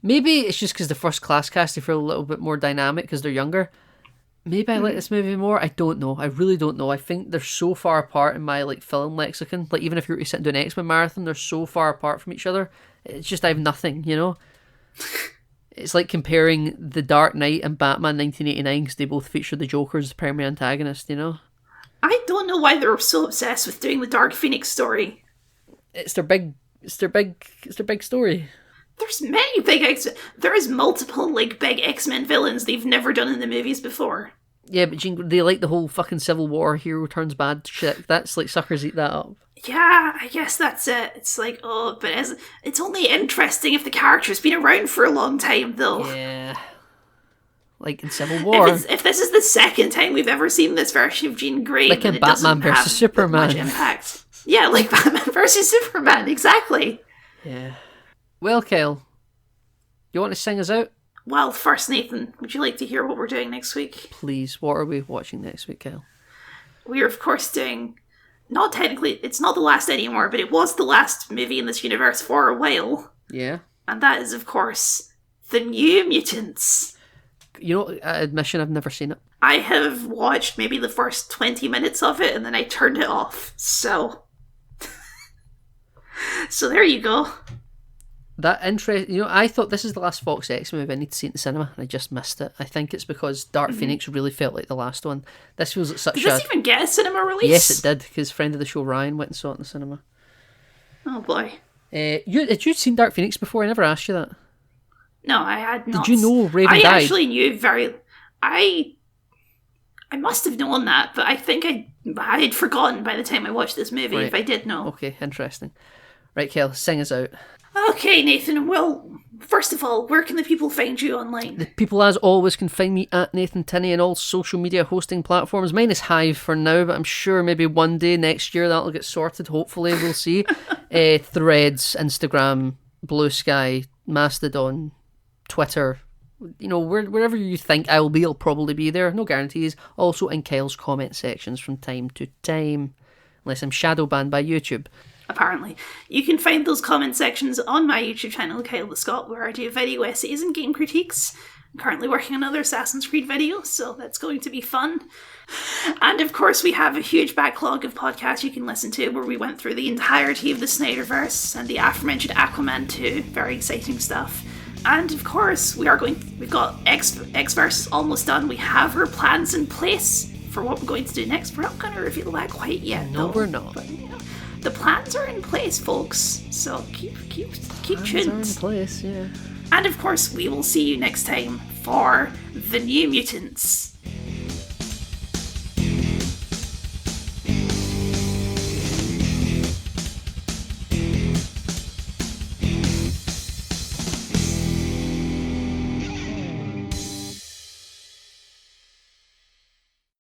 Maybe it's just because the First Class cast, they feel a little bit more dynamic because they're younger. Maybe I like this movie more. I don't know. I really don't know. I think they're so far apart in my film lexicon. Like, even if you were to sit and do an X-Men marathon, they're so far apart from each other. It's just I have nothing, you know? It's like comparing The Dark Knight and Batman 1989 because they both feature the Joker as the primary antagonist, you know? I don't know why they're so obsessed with doing the Dark Phoenix story. It's their big story. There's many big there is multiple, like, big X-Men villains they've never done in the movies before. Yeah, but Gene, they like the whole fucking Civil War hero turns bad shit. That's like suckers eat that up. Yeah, I guess that's it. It's like, but it's only interesting if the character's been around for a long time, though. Yeah. Like in Civil War. If this is the second time we've ever seen this version of Jean Grey, Like then in it Batman doesn't have versus Superman. much impact. Yeah, like Batman versus Superman, exactly. Yeah. Well, Kyle, you want to sing us out? Well, first, Nathan, would you like to hear what we're doing next week? Please, what are we watching next week, Kyle? We're, of course, doing... Not technically, it's not the last anymore, but it was the last movie in this universe for a while. Yeah. And that is, of course, The New Mutants. You know, admission, I've never seen it. I have watched maybe the first 20 minutes of it, and then I turned it off. So there you go. That interest, you know, I thought this is the last Fox X movie I need to see in the cinema, and I just missed it. I think it's because Dark Phoenix really felt like the last one. This feels like such Did this even get a cinema release? Yes, it did, because friend of the show Ryan went and saw it in the cinema. Oh boy. Had you seen Dark Phoenix before? I never asked you that. No, I had not. Did you know Raven died? I actually knew I must have known that, but I think I had forgotten by the time I watched this movie, Right. if I did know. Okay, interesting. Right, Kel, sing us out. Okay, Nathan, well, first of all, where can the people find you online? The people, as always, can find me at Nathan Tinney on all social media hosting platforms. Mine is Hive for now, but I'm sure maybe one day next year that'll get sorted. Hopefully, we'll see. Threads, Instagram, Blue Sky, Mastodon, Twitter. You know, wherever you think I will be, I'll probably be there. No guarantees. Also in Kyle's comment sections from time to time, unless I'm shadow banned by YouTube. Apparently. You can find those comment sections on my YouTube channel, Kyle the Scot, where I do video essays and game critiques. I'm currently working on another Assassin's Creed video, so that's going to be fun. And of course, we have a huge backlog of podcasts you can listen to where we went through the entirety of the Snyderverse and the aforementioned Aquaman 2. Very exciting stuff. And of course, we've got X-Verse almost done. We have our plans in place for what we're going to do next. We're not going to reveal that quite yet, No, though. we're not. But, you know, the plans are in place, folks. So keep Plans are tuned. in place, yeah. And of course, we will see you next time for The New Mutants.